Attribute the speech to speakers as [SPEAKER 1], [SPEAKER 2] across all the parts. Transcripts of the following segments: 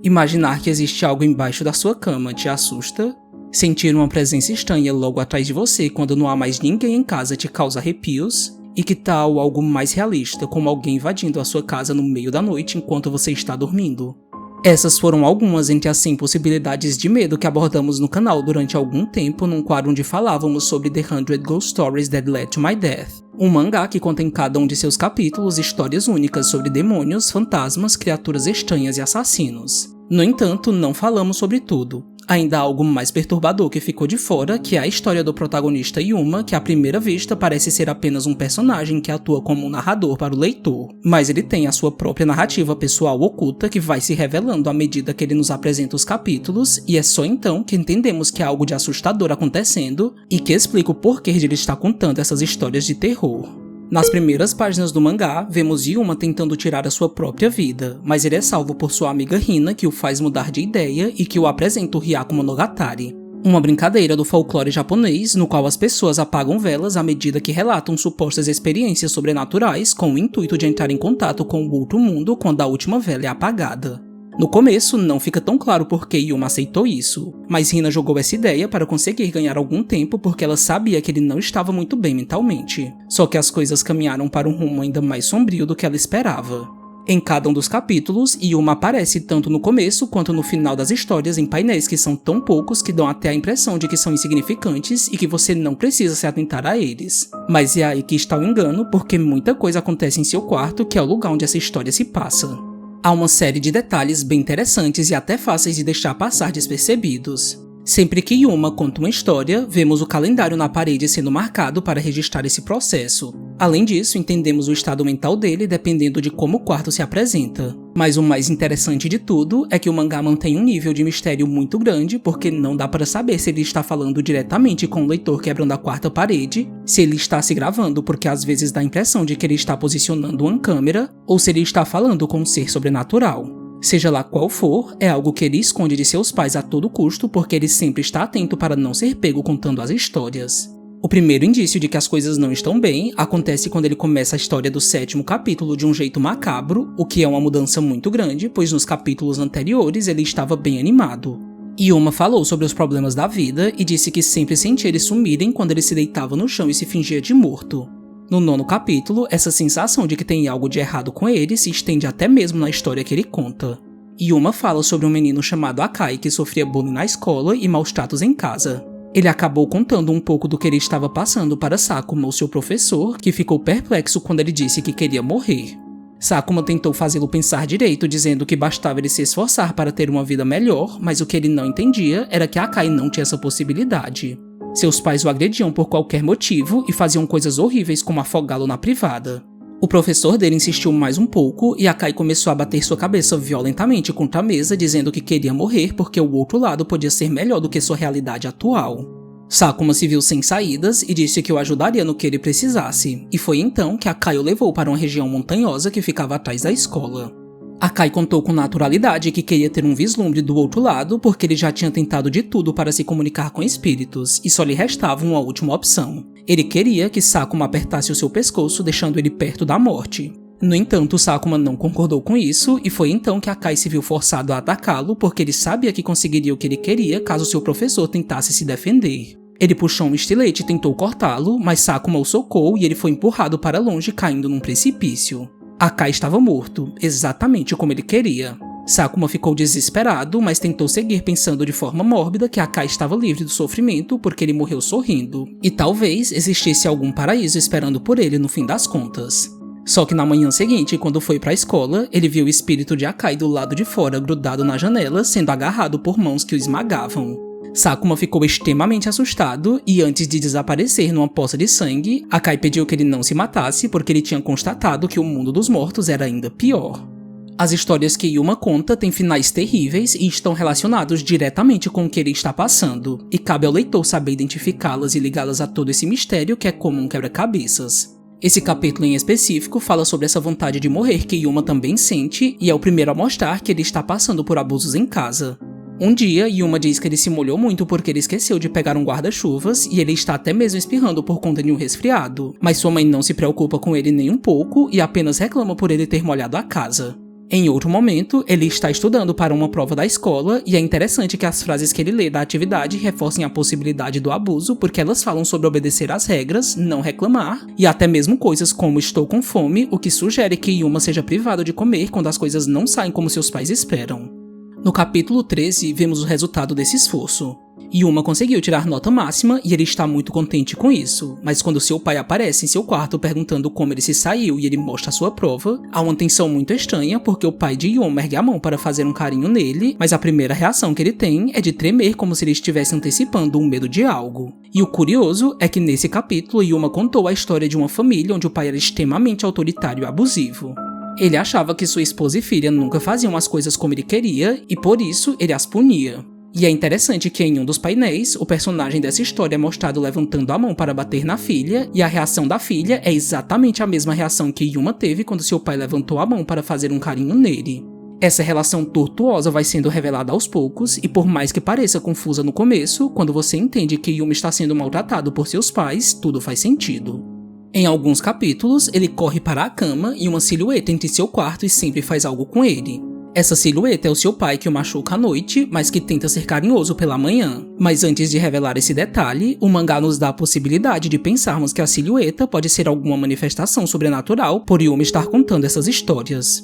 [SPEAKER 1] Imaginar que existe algo embaixo da sua cama te assusta? Sentir uma presença estranha logo atrás de você quando não há mais ninguém em casa te causa arrepios? E que tal algo mais realista, como alguém invadindo a sua casa no meio da noite enquanto você está dormindo? Essas foram algumas entre as 100 possibilidades de medo que abordamos no canal durante algum tempo num quadro onde falávamos sobre The 100 Ghost Stories That Led to My Death, um mangá que conta em cada um de seus capítulos histórias únicas sobre demônios, fantasmas, criaturas estranhas e assassinos. No entanto, não falamos sobre tudo. Ainda há algo mais perturbador que ficou de fora, que é a história do protagonista Yuma, que à primeira vista parece ser apenas um personagem que atua como um narrador para o leitor, mas ele tem a sua própria narrativa pessoal oculta que vai se revelando à medida que ele nos apresenta os capítulos, e é só então que entendemos que há algo de assustador acontecendo e que explica o porquê de ele estar contando essas histórias de terror. Nas primeiras páginas do mangá, vemos Yuma tentando tirar a sua própria vida, mas ele é salvo por sua amiga Hina, que o faz mudar de ideia e que o apresenta o Hyaku Monogatari, uma brincadeira do folclore japonês no qual as pessoas apagam velas à medida que relatam supostas experiências sobrenaturais com o intuito de entrar em contato com o outro mundo quando a última vela é apagada. No começo, não fica tão claro por que Yuma aceitou isso, mas Hina jogou essa ideia para conseguir ganhar algum tempo porque ela sabia que ele não estava muito bem mentalmente. Só que as coisas caminharam para um rumo ainda mais sombrio do que ela esperava. Em cada um dos capítulos, Yuma aparece tanto no começo quanto no final das histórias em painéis que são tão poucos que dão até a impressão de que são insignificantes e que você não precisa se atentar a eles. Mas é aí que está o engano, porque muita coisa acontece em seu quarto, que é o lugar onde essa história se passa. Há uma série de detalhes bem interessantes e até fáceis de deixar passar despercebidos. Sempre que Yuma conta uma história, vemos o calendário na parede sendo marcado para registrar esse processo. Além disso, entendemos o estado mental dele dependendo de como o quarto se apresenta. Mas o mais interessante de tudo é que o mangá mantém um nível de mistério muito grande, porque não dá para saber se ele está falando diretamente com o leitor quebrando a quarta parede, se ele está se gravando porque às vezes dá a impressão de que ele está posicionando uma câmera, ou se ele está falando com um ser sobrenatural. Seja lá qual for, é algo que ele esconde de seus pais a todo custo porque ele sempre está atento para não ser pego contando as histórias. O primeiro indício de que as coisas não estão bem acontece quando ele começa a história do 7º capítulo de um jeito macabro, o que é uma mudança muito grande, pois nos capítulos anteriores ele estava bem animado. Yuma falou sobre os problemas da vida e disse que sempre sentia eles sumirem quando ele se deitava no chão e se fingia de morto. No 9º capítulo, essa sensação de que tem algo de errado com ele se estende até mesmo na história que ele conta. Yuma fala sobre um menino chamado Akai que sofria bullying na escola e maus tratos em casa. Ele acabou contando um pouco do que ele estava passando para Sakuma, o seu professor, que ficou perplexo quando ele disse que queria morrer. Sakuma tentou fazê-lo pensar direito, dizendo que bastava ele se esforçar para ter uma vida melhor, mas o que ele não entendia era que Akai não tinha essa possibilidade. Seus pais o agrediam por qualquer motivo e faziam coisas horríveis como afogá-lo na privada. O professor dele insistiu mais um pouco e Akai começou a bater sua cabeça violentamente contra a mesa, dizendo que queria morrer porque o outro lado podia ser melhor do que sua realidade atual. Sakuma se viu sem saídas e disse que o ajudaria no que ele precisasse, e foi então que Akai o levou para uma região montanhosa que ficava atrás da escola. Akai contou com naturalidade que queria ter um vislumbre do outro lado porque ele já tinha tentado de tudo para se comunicar com espíritos e só lhe restava uma última opção. Ele queria que Sakuma apertasse o seu pescoço, deixando ele perto da morte. No entanto, Sakuma não concordou com isso e foi então que Akai se viu forçado a atacá-lo porque ele sabia que conseguiria o que ele queria caso seu professor tentasse se defender. Ele puxou um estilete e tentou cortá-lo, mas Sakuma o socou e ele foi empurrado para longe, caindo num precipício. Akai estava morto, exatamente como ele queria. Sakuma ficou desesperado, mas tentou seguir pensando de forma mórbida que Akai estava livre do sofrimento porque ele morreu sorrindo, e talvez existisse algum paraíso esperando por ele no fim das contas. Só que na manhã seguinte, quando foi para a escola, ele viu o espírito de Akai do lado de fora grudado na janela, sendo agarrado por mãos que o esmagavam. Sakuma ficou extremamente assustado e antes de desaparecer numa poça de sangue, Akai pediu que ele não se matasse porque ele tinha constatado que o mundo dos mortos era ainda pior. As histórias que Yuma conta têm finais terríveis e estão relacionados diretamente com o que ele está passando, e cabe ao leitor saber identificá-las e ligá-las a todo esse mistério que é como um quebra-cabeças. Esse capítulo em específico fala sobre essa vontade de morrer que Yuma também sente e é o primeiro a mostrar que ele está passando por abusos em casa. Um dia, Yuma diz que ele se molhou muito porque ele esqueceu de pegar um guarda-chuvas e ele está até mesmo espirrando por conta de um resfriado, mas sua mãe não se preocupa com ele nem um pouco e apenas reclama por ele ter molhado a casa. Em outro momento, ele está estudando para uma prova da escola e é interessante que as frases que ele lê da atividade reforcem a possibilidade do abuso porque elas falam sobre obedecer às regras, não reclamar e até mesmo coisas como estou com fome, o que sugere que Yuma seja privado de comer quando as coisas não saem como seus pais esperam. No capítulo 13, vemos o resultado desse esforço. Yuma conseguiu tirar nota máxima e ele está muito contente com isso, mas quando seu pai aparece em seu quarto perguntando como ele se saiu e ele mostra a sua prova, há uma tensão muito estranha porque o pai de Yuma ergue a mão para fazer um carinho nele, mas a primeira reação que ele tem é de tremer como se ele estivesse antecipando um medo de algo. E o curioso é que nesse capítulo Yuma contou a história de uma família onde o pai era extremamente autoritário e abusivo. Ele achava que sua esposa e filha nunca faziam as coisas como ele queria e por isso ele as punia. E é interessante que em um dos painéis, o personagem dessa história é mostrado levantando a mão para bater na filha, e a reação da filha é exatamente a mesma reação que Yuma teve quando seu pai levantou a mão para fazer um carinho nele. Essa relação tortuosa vai sendo revelada aos poucos, e por mais que pareça confusa no começo, quando você entende que Yuma está sendo maltratado por seus pais, tudo faz sentido. Em alguns capítulos, ele corre para a cama e uma silhueta entra em seu quarto e sempre faz algo com ele. Essa silhueta é o seu pai que o machuca à noite, mas que tenta ser carinhoso pela manhã. Mas antes de revelar esse detalhe, o mangá nos dá a possibilidade de pensarmos que a silhueta pode ser alguma manifestação sobrenatural por Yuma estar contando essas histórias.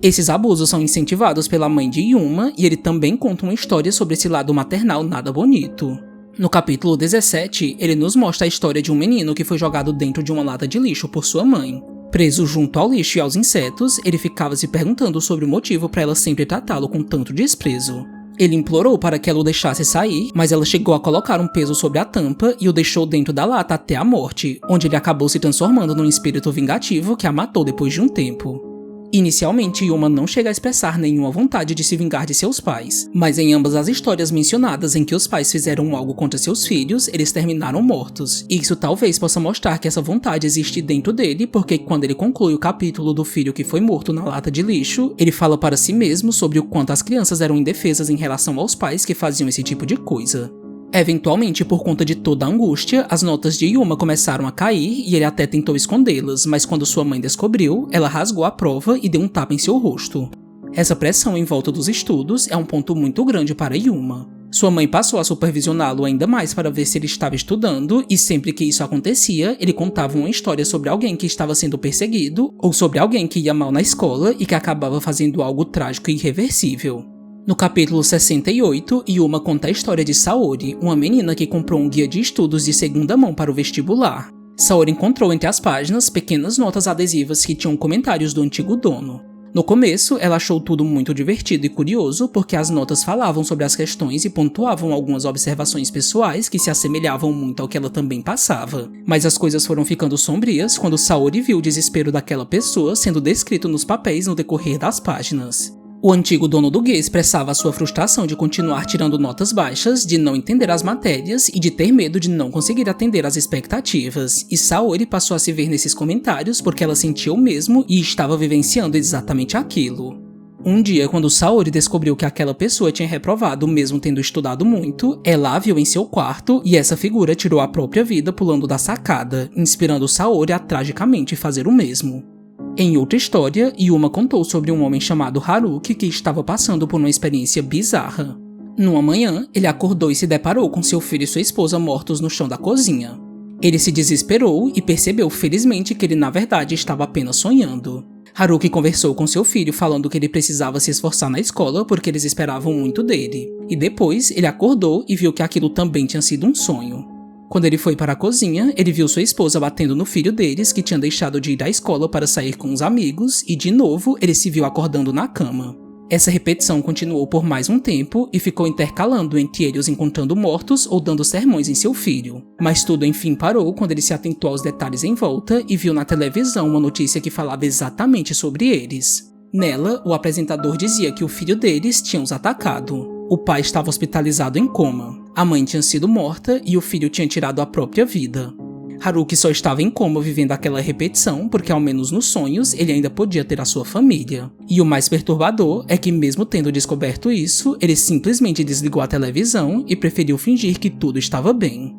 [SPEAKER 1] Esses abusos são incentivados pela mãe de Yuma e ele também conta uma história sobre esse lado maternal nada bonito. No capítulo 17, ele nos mostra a história de um menino que foi jogado dentro de uma lata de lixo por sua mãe. Preso junto ao lixo e aos insetos, ele ficava se perguntando sobre o motivo para ela sempre tratá-lo com tanto desprezo. Ele implorou para que ela o deixasse sair, mas ela chegou a colocar um peso sobre a tampa e o deixou dentro da lata até a morte, onde ele acabou se transformando num espírito vingativo que a matou depois de um tempo. Inicialmente, Yuma não chega a expressar nenhuma vontade de se vingar de seus pais, mas em ambas as histórias mencionadas em que os pais fizeram algo contra seus filhos, eles terminaram mortos. E isso talvez possa mostrar que essa vontade existe dentro dele, porque quando ele conclui o capítulo do filho que foi morto na lata de lixo, ele fala para si mesmo sobre o quanto as crianças eram indefesas em relação aos pais que faziam esse tipo de coisa. Eventualmente, por conta de toda a angústia, as notas de Yuma começaram a cair e ele até tentou escondê-las, mas quando sua mãe descobriu, ela rasgou a prova e deu um tapa em seu rosto. Essa pressão em volta dos estudos é um ponto muito grande para Yuma. Sua mãe passou a supervisioná-lo ainda mais para ver se ele estava estudando e sempre que isso acontecia, ele contava uma história sobre alguém que estava sendo perseguido ou sobre alguém que ia mal na escola e que acabava fazendo algo trágico e irreversível. No capítulo 68, Yuma conta a história de Saori, uma menina que comprou um guia de estudos de segunda mão para o vestibular. Saori encontrou entre as páginas pequenas notas adesivas que tinham comentários do antigo dono. No começo, ela achou tudo muito divertido e curioso porque as notas falavam sobre as questões e pontuavam algumas observações pessoais que se assemelhavam muito ao que ela também passava. Mas as coisas foram ficando sombrias quando Saori viu o desespero daquela pessoa sendo descrito nos papéis no decorrer das páginas. O antigo dono do guia expressava a sua frustração de continuar tirando notas baixas, de não entender as matérias e de ter medo de não conseguir atender às expectativas, e Saori passou a se ver nesses comentários porque ela sentia o mesmo e estava vivenciando exatamente aquilo. Um dia, quando Saori descobriu que aquela pessoa tinha reprovado mesmo tendo estudado muito, ela a viu em seu quarto e essa figura tirou a própria vida pulando da sacada, inspirando Saori a tragicamente fazer o mesmo. Em outra história, Yuma contou sobre um homem chamado Haruki que estava passando por uma experiência bizarra. Numa manhã, ele acordou e se deparou com seu filho e sua esposa mortos no chão da cozinha. Ele se desesperou e percebeu felizmente que ele na verdade estava apenas sonhando. Haruki conversou com seu filho falando que ele precisava se esforçar na escola porque eles esperavam muito dele. E depois, ele acordou e viu que aquilo também tinha sido um sonho. Quando ele foi para a cozinha, ele viu sua esposa batendo no filho deles, que tinha deixado de ir à escola para sair com os amigos, e de novo ele se viu acordando na cama. Essa repetição continuou por mais um tempo e ficou intercalando entre eles encontrando mortos ou dando sermões em seu filho. Mas tudo enfim parou quando ele se atentou aos detalhes em volta e viu na televisão uma notícia que falava exatamente sobre eles. Nela, o apresentador dizia que o filho deles tinha os atacado. O pai estava hospitalizado em coma, a mãe tinha sido morta e o filho tinha tirado a própria vida. Haruki só estava em coma vivendo aquela repetição porque ao menos nos sonhos ele ainda podia ter a sua família. E o mais perturbador é que mesmo tendo descoberto isso, ele simplesmente desligou a televisão e preferiu fingir que tudo estava bem.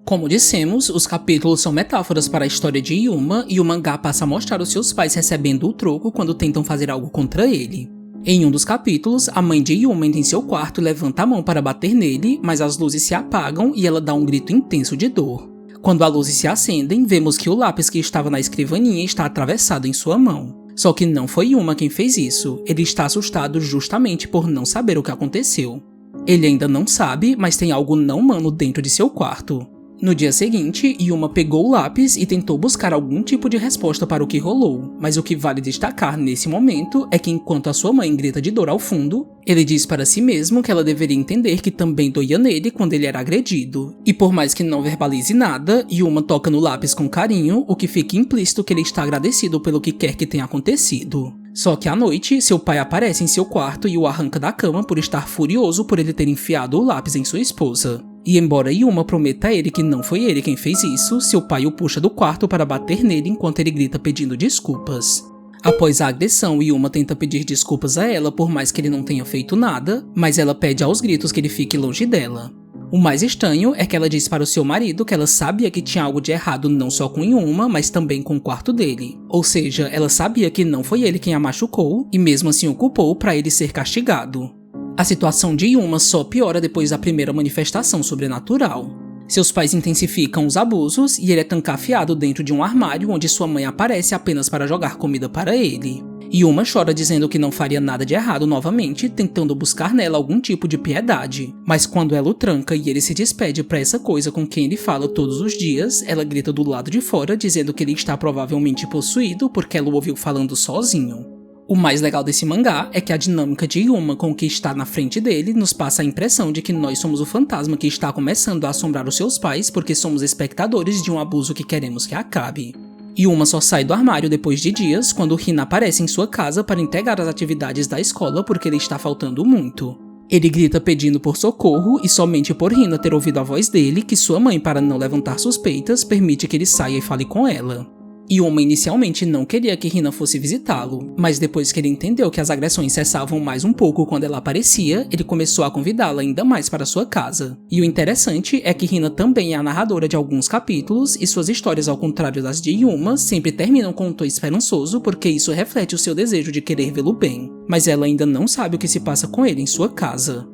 [SPEAKER 1] Como dissemos, os capítulos são metáforas para a história de Yuma e o mangá passa a mostrar os seus pais recebendo o troco quando tentam fazer algo contra ele. Em um dos capítulos, a mãe de Yuma entra em seu quarto e levanta a mão para bater nele, mas as luzes se apagam e ela dá um grito intenso de dor. Quando as luzes se acendem, vemos que o lápis que estava na escrivaninha está atravessado em sua mão. Só que não foi Yuma quem fez isso, ele está assustado justamente por não saber o que aconteceu. Ele ainda não sabe, mas tem algo não humano dentro de seu quarto. No dia seguinte, Yuma pegou o lápis e tentou buscar algum tipo de resposta para o que rolou, mas o que vale destacar nesse momento é que enquanto a sua mãe grita de dor ao fundo, ele diz para si mesmo que ela deveria entender que também doía nele quando ele era agredido. E por mais que não verbalize nada, Yuma toca no lápis com carinho, o que fica implícito que ele está agradecido pelo que quer que tenha acontecido. Só que à noite, seu pai aparece em seu quarto e o arranca da cama por estar furioso por ele ter enfiado o lápis em sua esposa. E embora Yuma prometa a ele que não foi ele quem fez isso, seu pai o puxa do quarto para bater nele enquanto ele grita pedindo desculpas. Após a agressão, Yuma tenta pedir desculpas a ela por mais que ele não tenha feito nada, mas ela pede aos gritos que ele fique longe dela. O mais estranho é que ela diz para o seu marido que ela sabia que tinha algo de errado não só com Yuma, mas também com o quarto dele. Ou seja, ela sabia que não foi ele quem a machucou e mesmo assim o culpou para ele ser castigado. A situação de Yuma só piora depois da primeira manifestação sobrenatural. Seus pais intensificam os abusos e ele é trancafiado dentro de um armário onde sua mãe aparece apenas para jogar comida para ele. Yuma chora dizendo que não faria nada de errado novamente, tentando buscar nela algum tipo de piedade. Mas quando ela o tranca e ele se despede para essa coisa com quem ele fala todos os dias, ela grita do lado de fora dizendo que ele está provavelmente possuído porque ela o ouviu falando sozinho. O mais legal desse mangá é que a dinâmica de Yuma com o que está na frente dele nos passa a impressão de que nós somos o fantasma que está começando a assombrar os seus pais porque somos espectadores de um abuso que queremos que acabe. Yuma só sai do armário depois de dias quando Hina aparece em sua casa para entregar as atividades da escola porque ele está faltando muito. Ele grita pedindo por socorro e somente por Hina ter ouvido a voz dele que sua mãe, para não levantar suspeitas, permite que ele saia e fale com ela. Yuma inicialmente não queria que Hina fosse visitá-lo, mas depois que ele entendeu que as agressões cessavam mais um pouco quando ela aparecia, ele começou a convidá-la ainda mais para sua casa. E o interessante é que Hina também é a narradora de alguns capítulos e suas histórias, ao contrário das de Yuma, sempre terminam com um tom esperançoso porque isso reflete o seu desejo de querer vê-lo bem, mas ela ainda não sabe o que se passa com ele em sua casa.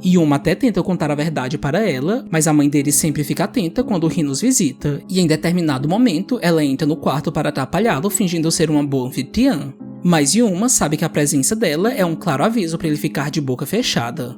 [SPEAKER 1] Yuma até tenta contar a verdade para ela, mas a mãe dele sempre fica atenta quando Hina os visita, e em determinado momento ela entra no quarto para atrapalhá-lo fingindo ser uma boa anfitriã. Mas Yuma sabe que a presença dela é um claro aviso para ele ficar de boca fechada.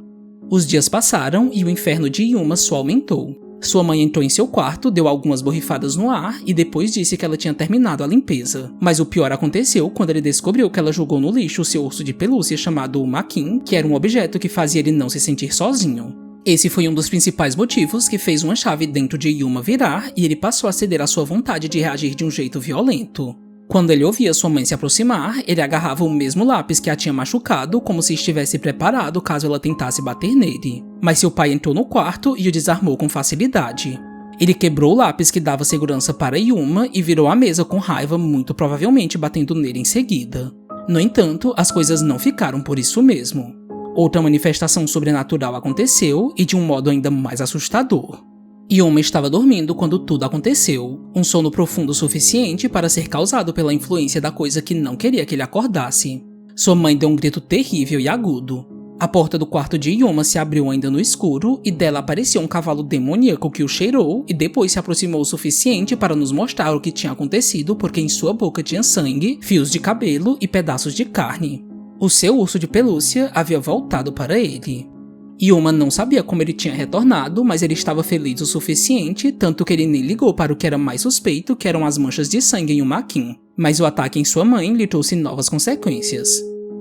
[SPEAKER 1] Os dias passaram e o inferno de Yuma só aumentou. Sua mãe entrou em seu quarto, deu algumas borrifadas no ar e depois disse que ela tinha terminado a limpeza. Mas o pior aconteceu quando ele descobriu que ela jogou no lixo o seu urso de pelúcia chamado Makin, que era um objeto que fazia ele não se sentir sozinho. Esse foi um dos principais motivos que fez uma chave dentro de Yuma virar e ele passou a ceder à sua vontade de reagir de um jeito violento. Quando ele ouvia sua mãe se aproximar, ele agarrava o mesmo lápis que a tinha machucado como se estivesse preparado caso ela tentasse bater nele. Mas seu pai entrou no quarto e o desarmou com facilidade. Ele quebrou o lápis que dava segurança para Yuma e virou a mesa com raiva, muito provavelmente batendo nele em seguida. No entanto, as coisas não ficaram por isso mesmo. Outra manifestação sobrenatural aconteceu e de um modo ainda mais assustador. Yuma estava dormindo quando tudo aconteceu, um sono profundo o suficiente para ser causado pela influência da coisa que não queria que ele acordasse. Sua mãe deu um grito terrível e agudo. A porta do quarto de Yuma se abriu ainda no escuro e dela apareceu um cavalo demoníaco que o cheirou e depois se aproximou o suficiente para nos mostrar o que tinha acontecido porque em sua boca tinha sangue, fios de cabelo e pedaços de carne. O seu urso de pelúcia havia voltado para ele. Yuma não sabia como ele tinha retornado, mas ele estava feliz o suficiente, tanto que ele nem ligou para o que era mais suspeito, que eram as manchas de sangue em Makin. Mas o ataque em sua mãe lhe trouxe novas consequências.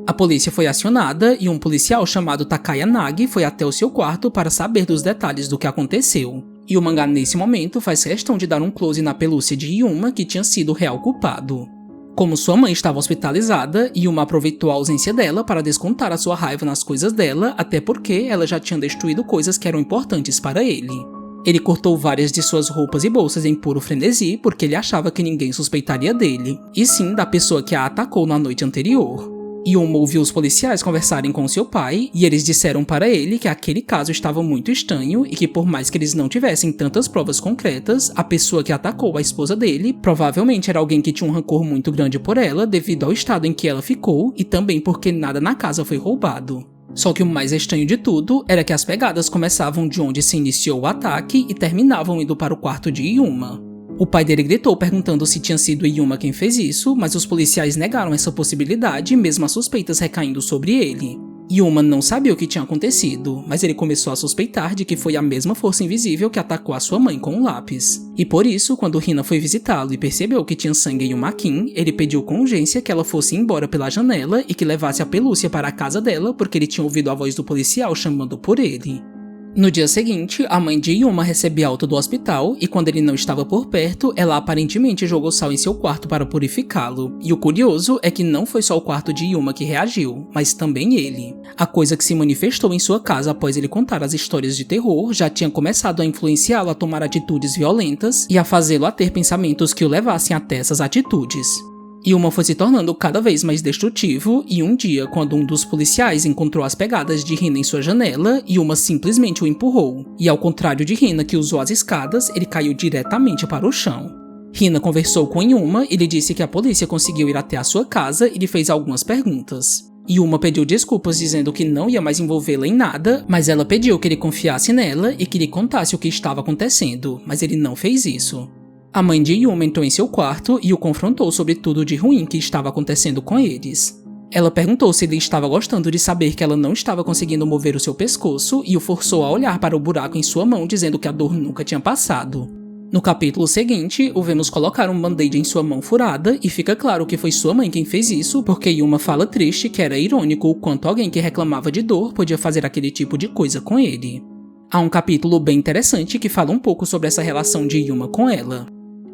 [SPEAKER 1] A polícia foi acionada e um policial chamado Takaya Nagi foi até o seu quarto para saber dos detalhes do que aconteceu. E o mangá nesse momento faz questão de dar um close na pelúcia de Yuma, que tinha sido o real culpado. Como sua mãe estava hospitalizada, Yuma aproveitou a ausência dela para descontar a sua raiva nas coisas dela, até porque ela já tinha destruído coisas que eram importantes para ele. Ele cortou várias de suas roupas e bolsas em puro frenesi porque ele achava que ninguém suspeitaria dele, e sim da pessoa que a atacou na noite anterior. Yuma ouviu os policiais conversarem com seu pai e eles disseram para ele que aquele caso estava muito estranho e que por mais que eles não tivessem tantas provas concretas, a pessoa que atacou a esposa dele provavelmente era alguém que tinha um rancor muito grande por ela devido ao estado em que ela ficou e também porque nada na casa foi roubado. Só que o mais estranho de tudo era que as pegadas começavam de onde se iniciou o ataque e terminavam indo para o quarto de Yuma. O pai dele gritou perguntando se tinha sido Yuma quem fez isso, mas os policiais negaram essa possibilidade, mesmo as suspeitas recaindo sobre ele. Yuma não sabia o que tinha acontecido, mas ele começou a suspeitar de que foi a mesma força invisível que atacou a sua mãe com um lápis. E por isso, quando Hina foi visitá-lo e percebeu que tinha sangue em uma Kim, ele pediu com urgência que ela fosse embora pela janela e que levasse a pelúcia para a casa dela porque ele tinha ouvido a voz do policial chamando por ele. No dia seguinte, a mãe de Yuma recebeu alta do hospital e quando ele não estava por perto, ela aparentemente jogou sal em seu quarto para purificá-lo. E o curioso é que não foi só o quarto de Yuma que reagiu, mas também ele. A coisa que se manifestou em sua casa após ele contar as histórias de terror já tinha começado a influenciá-lo a tomar atitudes violentas e a fazê-lo a ter pensamentos que o levassem até essas atitudes. Yuma foi se tornando cada vez mais destrutivo e um dia, quando um dos policiais encontrou as pegadas de Hina em sua janela, Yuma simplesmente o empurrou. E ao contrário de Hina, que usou as escadas, ele caiu diretamente para o chão. Hina conversou com Yuma e lhe disse que a polícia conseguiu ir até a sua casa e lhe fez algumas perguntas. Yuma pediu desculpas dizendo que não ia mais envolvê-la em nada, mas ela pediu que ele confiasse nela e que lhe contasse o que estava acontecendo, mas ele não fez isso. A mãe de Yuma entrou em seu quarto e o confrontou sobre tudo de ruim que estava acontecendo com eles. Ela perguntou se ele estava gostando de saber que ela não estava conseguindo mover o seu pescoço e o forçou a olhar para o buraco em sua mão dizendo que a dor nunca tinha passado. No capítulo seguinte, o vemos colocar um band-aid em sua mão furada e fica claro que foi sua mãe quem fez isso porque Yuma fala triste que era irônico o quanto alguém que reclamava de dor podia fazer aquele tipo de coisa com ele. Há um capítulo bem interessante que fala um pouco sobre essa relação de Yuma com ela.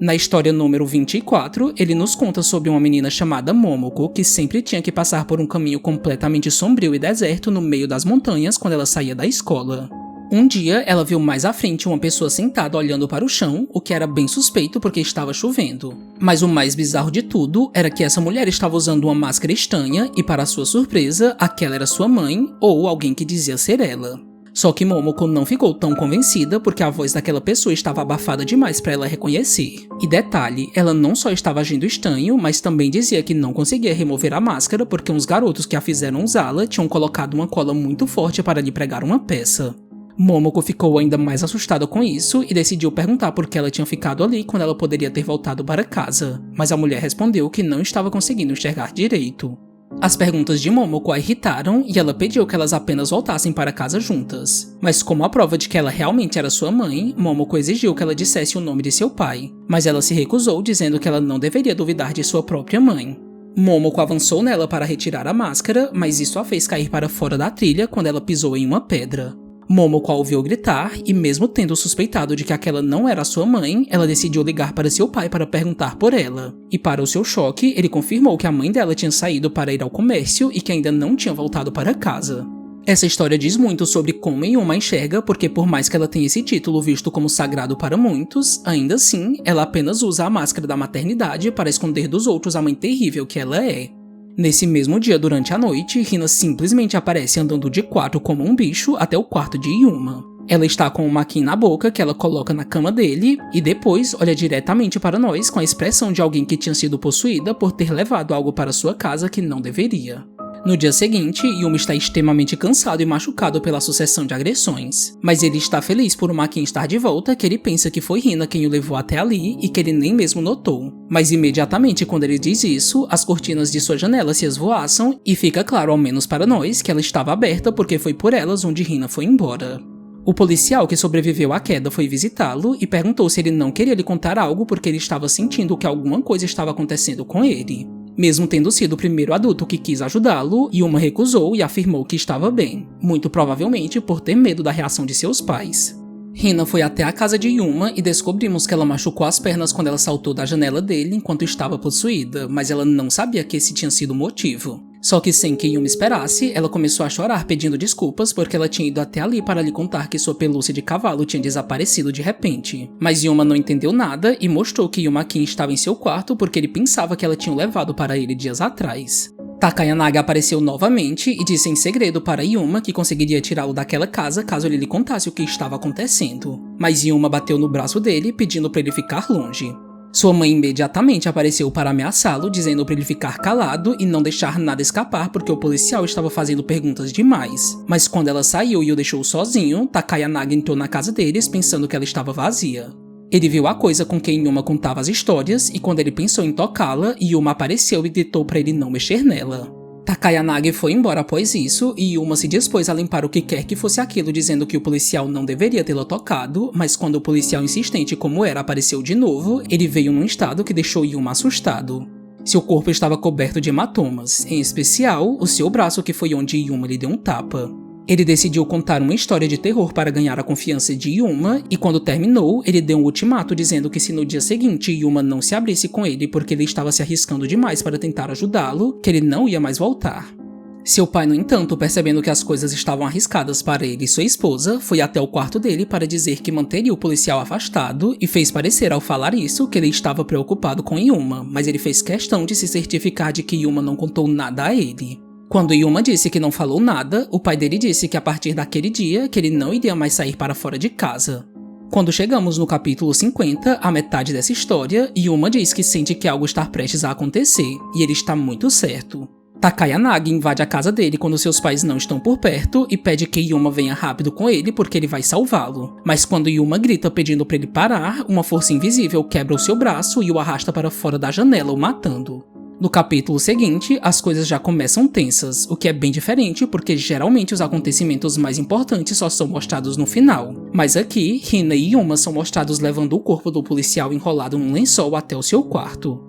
[SPEAKER 1] Na história número 24, ele nos conta sobre uma menina chamada Momoko que sempre tinha que passar por um caminho completamente sombrio e deserto no meio das montanhas quando ela saía da escola. Um dia, ela viu mais à frente uma pessoa sentada olhando para o chão, o que era bem suspeito porque estava chovendo. Mas o mais bizarro de tudo era que essa mulher estava usando uma máscara estranha e, para sua surpresa, aquela era sua mãe ou alguém que dizia ser ela. Só que Momoko não ficou tão convencida porque a voz daquela pessoa estava abafada demais para ela reconhecer. E detalhe, ela não só estava agindo estranho, mas também dizia que não conseguia remover a máscara porque uns garotos que a fizeram usá-la tinham colocado uma cola muito forte para lhe pregar uma peça. Momoko ficou ainda mais assustada com isso e decidiu perguntar por que ela tinha ficado ali quando ela poderia ter voltado para casa, mas a mulher respondeu que não estava conseguindo enxergar direito. As perguntas de Momoko a irritaram e ela pediu que elas apenas voltassem para casa juntas. Mas como a prova de que ela realmente era sua mãe, Momoko exigiu que ela dissesse o nome de seu pai, mas ela se recusou dizendo que ela não deveria duvidar de sua própria mãe. Momoko avançou nela para retirar a máscara, mas isso a fez cair para fora da trilha quando ela pisou em uma pedra. Momoko a ouviu gritar e, mesmo tendo suspeitado de que aquela não era sua mãe, ela decidiu ligar para seu pai para perguntar por ela. E para o seu choque, ele confirmou que a mãe dela tinha saído para ir ao comércio e que ainda não tinha voltado para casa. Essa história diz muito sobre como Yuma enxerga, porque por mais que ela tenha esse título visto como sagrado para muitos, ainda assim, ela apenas usa a máscara da maternidade para esconder dos outros a mãe terrível que ela é. Nesse mesmo dia, durante a noite, Hina simplesmente aparece andando de quatro como um bicho até o quarto de Yuma. Ela está com uma Kim na boca que ela coloca na cama dele e depois olha diretamente para nós com a expressão de alguém que tinha sido possuída por ter levado algo para sua casa que não deveria. No dia seguinte, Yuma está extremamente cansado e machucado pela sucessão de agressões, mas ele está feliz por uma Kim estar de volta que ele pensa que foi Hina quem o levou até ali e que ele nem mesmo notou. Mas imediatamente quando ele diz isso, as cortinas de sua janela se esvoaçam e fica claro, ao menos para nós, que ela estava aberta porque foi por elas onde Hina foi embora. O policial que sobreviveu à queda foi visitá-lo e perguntou se ele não queria lhe contar algo porque ele estava sentindo que alguma coisa estava acontecendo com ele. Mesmo tendo sido o primeiro adulto que quis ajudá-lo, Yuma recusou e afirmou que estava bem, muito provavelmente por ter medo da reação de seus pais. Hina foi até a casa de Yuma e descobrimos que ela machucou as pernas quando ela saltou da janela dele enquanto estava possuída, mas ela não sabia que esse tinha sido o motivo. Só que sem que Yuma esperasse, ela começou a chorar pedindo desculpas porque ela tinha ido até ali para lhe contar que sua pelúcia de cavalo tinha desaparecido de repente. Mas Yuma não entendeu nada e mostrou que Yuma Kim estava em seu quarto porque ele pensava que ela tinha o levado para ele dias atrás. Takayanagi apareceu novamente e disse em segredo para Yuma que conseguiria tirá-lo daquela casa caso ele lhe contasse o que estava acontecendo. Mas Yuma bateu no braço dele, pedindo para ele ficar longe. Sua mãe imediatamente apareceu para ameaçá-lo, dizendo para ele ficar calado e não deixar nada escapar porque o policial estava fazendo perguntas demais. Mas quando ela saiu e o deixou sozinho, Takayanagi entrou na casa deles pensando que ela estava vazia. Ele viu a coisa com quem Yuma contava as histórias e quando ele pensou em tocá-la, Yuma apareceu e gritou para ele não mexer nela. Takayanagi foi embora após isso e Yuma se dispôs a limpar o que quer que fosse aquilo, dizendo que o policial não deveria tê-la tocado, mas quando o policial insistente como era apareceu de novo, ele veio num estado que deixou Yuma assustado. Seu corpo estava coberto de hematomas, em especial o seu braço que foi onde Yuma lhe deu um tapa. Ele decidiu contar uma história de terror para ganhar a confiança de Yuma e quando terminou, ele deu um ultimato dizendo que se no dia seguinte Yuma não se abrisse com ele porque ele estava se arriscando demais para tentar ajudá-lo, que ele não ia mais voltar. Seu pai, no entanto, percebendo que as coisas estavam arriscadas para ele e sua esposa, foi até o quarto dele para dizer que manteria o policial afastado e fez parecer ao falar isso que ele estava preocupado com Yuma, mas ele fez questão de se certificar de que Yuma não contou nada a ele. Quando Yuma disse que não falou nada, o pai dele disse que a partir daquele dia que ele não iria mais sair para fora de casa. Quando chegamos no capítulo 50, a metade dessa história, Yuma diz que sente que algo está prestes a acontecer, e ele está muito certo. Takayanagi invade a casa dele quando seus pais não estão por perto e pede que Yuma venha rápido com ele porque ele vai salvá-lo. Mas quando Yuma grita pedindo para ele parar, uma força invisível quebra o seu braço e o arrasta para fora da janela, o matando. No capítulo seguinte, as coisas já começam tensas, o que é bem diferente porque geralmente os acontecimentos mais importantes só são mostrados no final. Mas aqui, Hina e Yuma são mostrados levando o corpo do policial enrolado num lençol até o seu quarto.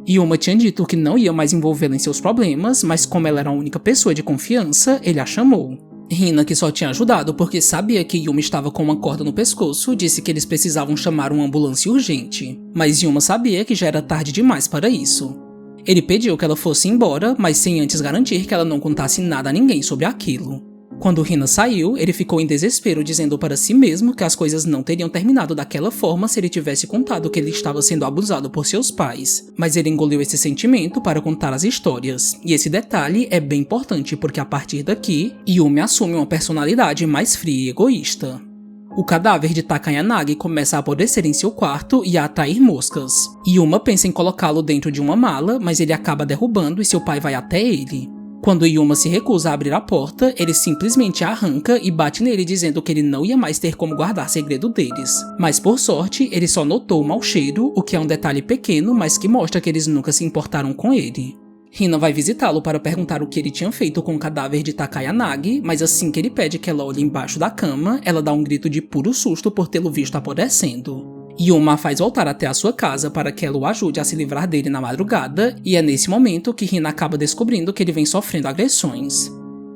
[SPEAKER 1] Yuma tinha dito que não ia mais envolvê-la em seus problemas, mas como ela era a única pessoa de confiança, ele a chamou. Hina, que só tinha ajudado porque sabia que Yuma estava com uma corda no pescoço, disse que eles precisavam chamar uma ambulância urgente. Mas Yuma sabia que já era tarde demais para isso. Ele pediu que ela fosse embora, mas sem antes garantir que ela não contasse nada a ninguém sobre aquilo. Quando Hina saiu, ele ficou em desespero, dizendo para si mesmo que as coisas não teriam terminado daquela forma se ele tivesse contado que ele estava sendo abusado por seus pais. Mas ele engoliu esse sentimento para contar as histórias, e esse detalhe é bem importante porque a partir daqui, Yumi assume uma personalidade mais fria e egoísta. O cadáver de Takayanagi começa a apodrecer em seu quarto e a atrair moscas. Yuma pensa em colocá-lo dentro de uma mala, mas ele acaba derrubando e seu pai vai até ele. Quando Yuma se recusa a abrir a porta, ele simplesmente a arranca e bate nele dizendo que ele não ia mais ter como guardar segredo deles. Mas por sorte, ele só notou o mau cheiro, o que é um detalhe pequeno, mas que mostra que eles nunca se importaram com ele. Hina vai visitá-lo para perguntar o que ele tinha feito com o cadáver de Takayanagi, mas assim que ele pede que ela olhe embaixo da cama, ela dá um grito de puro susto por tê-lo visto apodrecendo. Yuma a faz voltar até a sua casa para que ela o ajude a se livrar dele na madrugada, e é nesse momento que Hina acaba descobrindo que ele vem sofrendo agressões.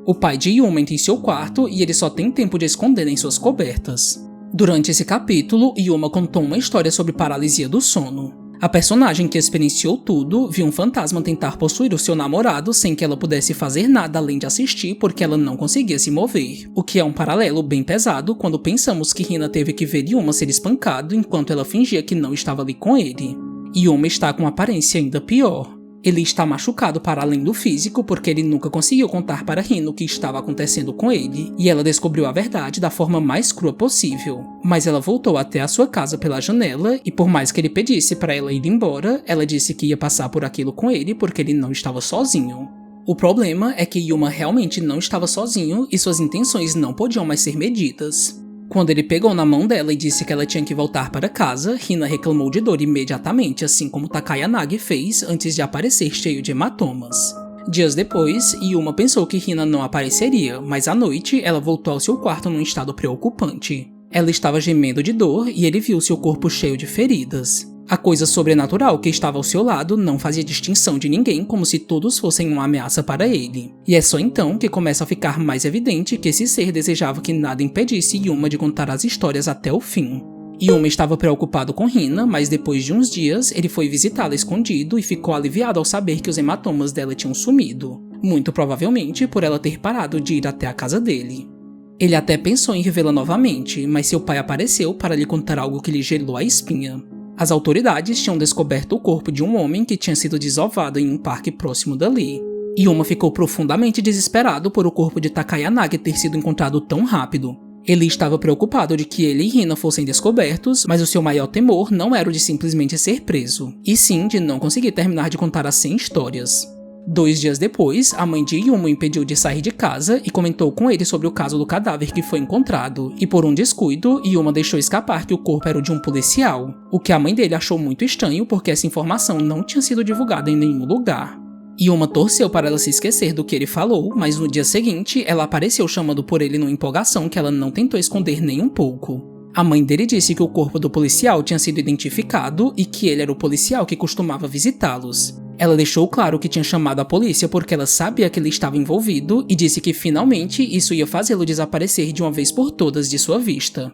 [SPEAKER 1] O pai de Yuma entra em seu quarto e ele só tem tempo de esconder em suas cobertas. Durante esse capítulo, Yuma contou uma história sobre paralisia do sono. A personagem que experienciou tudo viu um fantasma tentar possuir o seu namorado sem que ela pudesse fazer nada além de assistir porque ela não conseguia se mover, o que é um paralelo bem pesado quando pensamos que Hina teve que ver Yuma ser espancado enquanto ela fingia que não estava ali com ele. Yuma está com uma aparência ainda pior. Ele está machucado para além do físico porque ele nunca conseguiu contar para Hina o que estava acontecendo com ele, e ela descobriu a verdade da forma mais crua possível. Mas ela voltou até a sua casa pela janela, e por mais que ele pedisse para ela ir embora, ela disse que ia passar por aquilo com ele porque ele não estava sozinho. O problema é que Yuma realmente não estava sozinho e suas intenções não podiam mais ser medidas. Quando ele pegou na mão dela e disse que ela tinha que voltar para casa, Hina reclamou de dor imediatamente, assim como Takayanagi fez antes de aparecer cheio de hematomas. Dias depois, Yuma pensou que Hina não apareceria, mas à noite ela voltou ao seu quarto num estado preocupante. Ela estava gemendo de dor e ele viu seu corpo cheio de feridas. A coisa sobrenatural que estava ao seu lado não fazia distinção de ninguém, como se todos fossem uma ameaça para ele. E é só então que começa a ficar mais evidente que esse ser desejava que nada impedisse Yuma de contar as histórias até o fim. Yuma estava preocupado com Hina, mas depois de uns dias ele foi visitá-la escondido e ficou aliviado ao saber que os hematomas dela tinham sumido, muito provavelmente por ela ter parado de ir até a casa dele. Ele até pensou em revê-la novamente, mas seu pai apareceu para lhe contar algo que lhe gelou a espinha. As autoridades tinham descoberto o corpo de um homem que tinha sido desovado em um parque próximo dali. Yuma ficou profundamente desesperado por o corpo de Takayanagi ter sido encontrado tão rápido. Ele estava preocupado de que ele e Hina fossem descobertos, mas o seu maior temor não era o de simplesmente ser preso, e sim de não conseguir terminar de contar as 100 histórias. 2 dias depois, a mãe de Yuma o impediu de sair de casa e comentou com ele sobre o caso do cadáver que foi encontrado, e por um descuido, Yuma deixou escapar que o corpo era o de um policial, o que a mãe dele achou muito estranho porque essa informação não tinha sido divulgada em nenhum lugar. Yuma torceu para ela se esquecer do que ele falou, mas no dia seguinte, ela apareceu chamando por ele numa empolgação que ela não tentou esconder nem um pouco. A mãe dele disse que o corpo do policial tinha sido identificado e que ele era o policial que costumava visitá-los. Ela deixou claro que tinha chamado a polícia porque ela sabia que ele estava envolvido e disse que finalmente isso ia fazê-lo desaparecer de uma vez por todas de sua vista.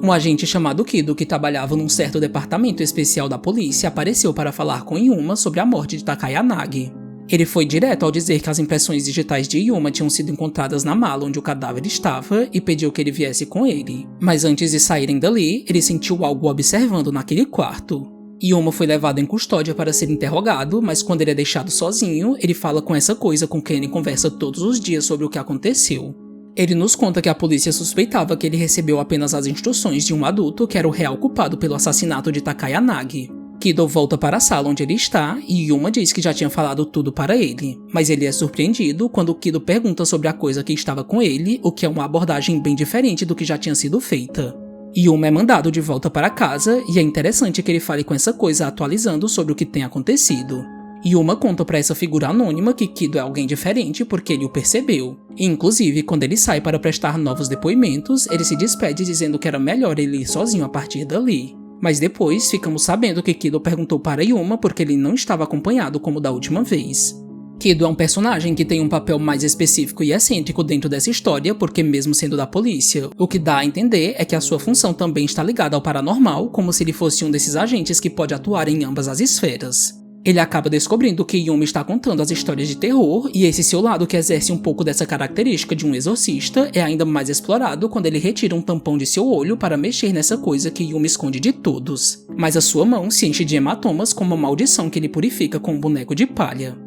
[SPEAKER 1] Um agente chamado Kido, que trabalhava num certo departamento especial da polícia, apareceu para falar com Yuma sobre a morte de Takayanagi. Ele foi direto ao dizer que as impressões digitais de Yuma tinham sido encontradas na mala onde o cadáver estava e pediu que ele viesse com ele. Mas antes de saírem dali, ele sentiu algo observando naquele quarto. Yuma foi levado em custódia para ser interrogado, mas quando ele é deixado sozinho, ele fala com essa coisa com quem ele conversa todos os dias sobre o que aconteceu. Ele nos conta que a polícia suspeitava que ele recebeu apenas as instruções de um adulto que era o real culpado pelo assassinato de Takayanagi. Kido volta para a sala onde ele está e Yuma diz que já tinha falado tudo para ele, mas ele é surpreendido quando Kido pergunta sobre a coisa que estava com ele, o que é uma abordagem bem diferente do que já tinha sido feita. Yuma é mandado de volta para casa e é interessante que ele fale com essa coisa atualizando sobre o que tem acontecido. Yuma conta para essa figura anônima que Kido é alguém diferente porque ele o percebeu. E, inclusive, quando ele sai para prestar novos depoimentos, ele se despede dizendo que era melhor ele ir sozinho a partir dali. Mas depois ficamos sabendo que Kido perguntou para Yuma porque ele não estava acompanhado como da última vez. Kido é um personagem que tem um papel mais específico e excêntrico dentro dessa história porque mesmo sendo da polícia, o que dá a entender é que a sua função também está ligada ao paranormal, como se ele fosse um desses agentes que pode atuar em ambas as esferas. Ele acaba descobrindo que Yuma está contando as histórias de terror e esse seu lado que exerce um pouco dessa característica de um exorcista é ainda mais explorado quando ele retira um tampão de seu olho para mexer nessa coisa que Yuma esconde de todos. Mas a sua mão se enche de hematomas como uma maldição que ele purifica com um boneco de palha.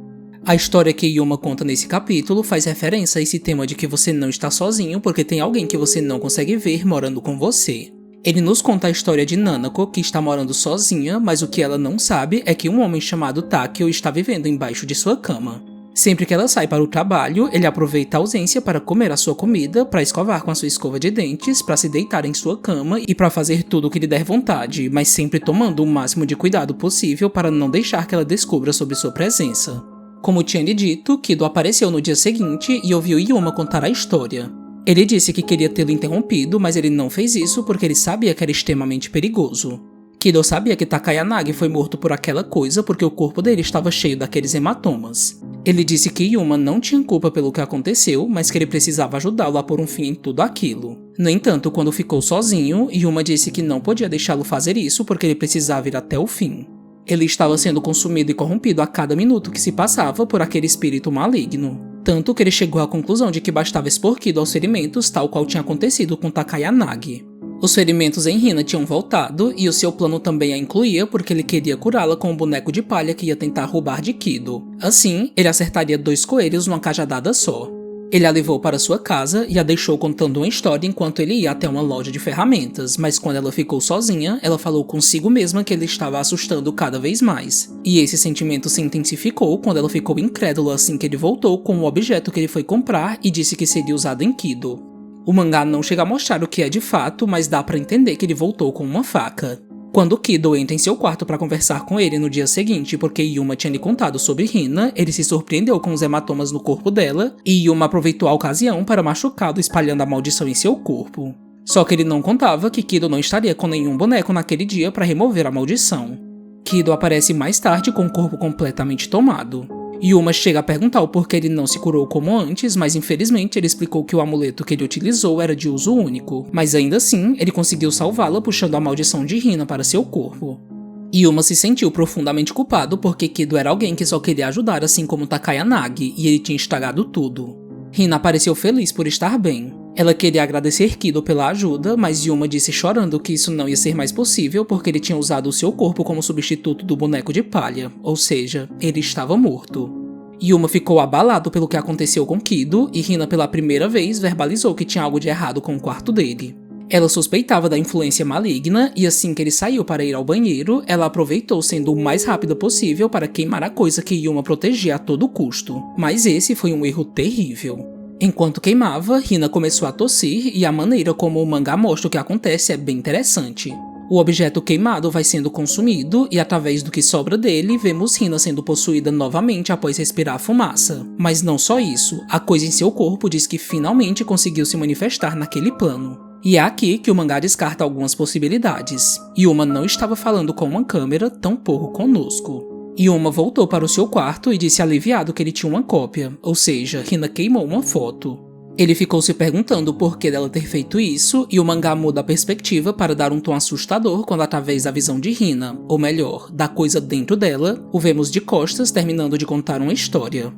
[SPEAKER 1] A história que Yuma conta nesse capítulo faz referência a esse tema de que você não está sozinho porque tem alguém que você não consegue ver morando com você. Ele nos conta a história de Nanako, que está morando sozinha, mas o que ela não sabe é que um homem chamado Takeo está vivendo embaixo de sua cama. Sempre que ela sai para o trabalho, ele aproveita a ausência para comer a sua comida, para escovar com a sua escova de dentes, para se deitar em sua cama e para fazer tudo o que lhe der vontade, mas sempre tomando o máximo de cuidado possível para não deixar que ela descubra sobre sua presença. Como tinha lhe dito, Kido apareceu no dia seguinte e ouviu Yuma contar a história. Ele disse que queria tê-lo interrompido, mas ele não fez isso porque ele sabia que era extremamente perigoso. Kido sabia que Takayanagi foi morto por aquela coisa porque o corpo dele estava cheio daqueles hematomas. Ele disse que Yuma não tinha culpa pelo que aconteceu, mas que ele precisava ajudá-lo a pôr um fim em tudo aquilo. No entanto, quando ficou sozinho, Yuma disse que não podia deixá-lo fazer isso porque ele precisava ir até o fim. Ele estava sendo consumido e corrompido a cada minuto que se passava por aquele espírito maligno. Tanto que ele chegou à conclusão de que bastava expor Kido aos ferimentos, tal qual tinha acontecido com Takayanagi. Os ferimentos em Hina tinham voltado e o seu plano também a incluía porque ele queria curá-la com um boneco de palha que ia tentar roubar de Kido. Assim, ele acertaria 2 coelhos numa cajadada só. Ele a levou para sua casa e a deixou contando uma história enquanto ele ia até uma loja de ferramentas, mas quando ela ficou sozinha, ela falou consigo mesma que ele estava assustando cada vez mais. E esse sentimento se intensificou quando ela ficou incrédula assim que ele voltou com o objeto que ele foi comprar e disse que seria usado em Kido. O mangá não chega a mostrar o que é de fato, mas dá pra entender que ele voltou com uma faca. Quando Kido entra em seu quarto para conversar com ele no dia seguinte porque Yuma tinha lhe contado sobre Hina, ele se surpreendeu com os hematomas no corpo dela e Yuma aproveitou a ocasião para machucá-lo espalhando a maldição em seu corpo. Só que ele não contava que Kido não estaria com nenhum boneco naquele dia para remover a maldição. Kido aparece mais tarde com o corpo completamente tomado. Yuma chega a perguntar o porquê ele não se curou como antes, mas infelizmente ele explicou que o amuleto que ele utilizou era de uso único, mas ainda assim ele conseguiu salvá-la puxando a maldição de Hina para seu corpo. Yuma se sentiu profundamente culpado porque Kido era alguém que só queria ajudar assim como Takayanagi e ele tinha estragado tudo. Hina pareceu feliz por estar bem. Ela queria agradecer Kido pela ajuda, mas Yuma disse chorando que isso não ia ser mais possível porque ele tinha usado o seu corpo como substituto do boneco de palha, ou seja, ele estava morto. Yuma ficou abalado pelo que aconteceu com Kido e Hina pela primeira vez verbalizou que tinha algo de errado com o quarto dele. Ela suspeitava da influência maligna e assim que ele saiu para ir ao banheiro, ela aproveitou sendo o mais rápida possível para queimar a coisa que Yuma protegia a todo custo. Mas esse foi um erro terrível. Enquanto queimava, Hina começou a tossir e a maneira como o mangá mostra o que acontece é bem interessante. O objeto queimado vai sendo consumido e através do que sobra dele, vemos Hina sendo possuída novamente após respirar a fumaça. Mas não só isso, a coisa em seu corpo diz que finalmente conseguiu se manifestar naquele plano. E é aqui que o mangá descarta algumas possibilidades. Yuma não estava falando com uma câmera, tampouco conosco. Yuma voltou para o seu quarto e disse aliviado que ele tinha uma cópia, ou seja, Hina queimou uma foto. Ele ficou se perguntando o porquê dela ter feito isso, e o mangá muda a perspectiva para dar um tom assustador quando através da visão de Hina, ou melhor, da coisa dentro dela, o vemos de costas terminando de contar uma história.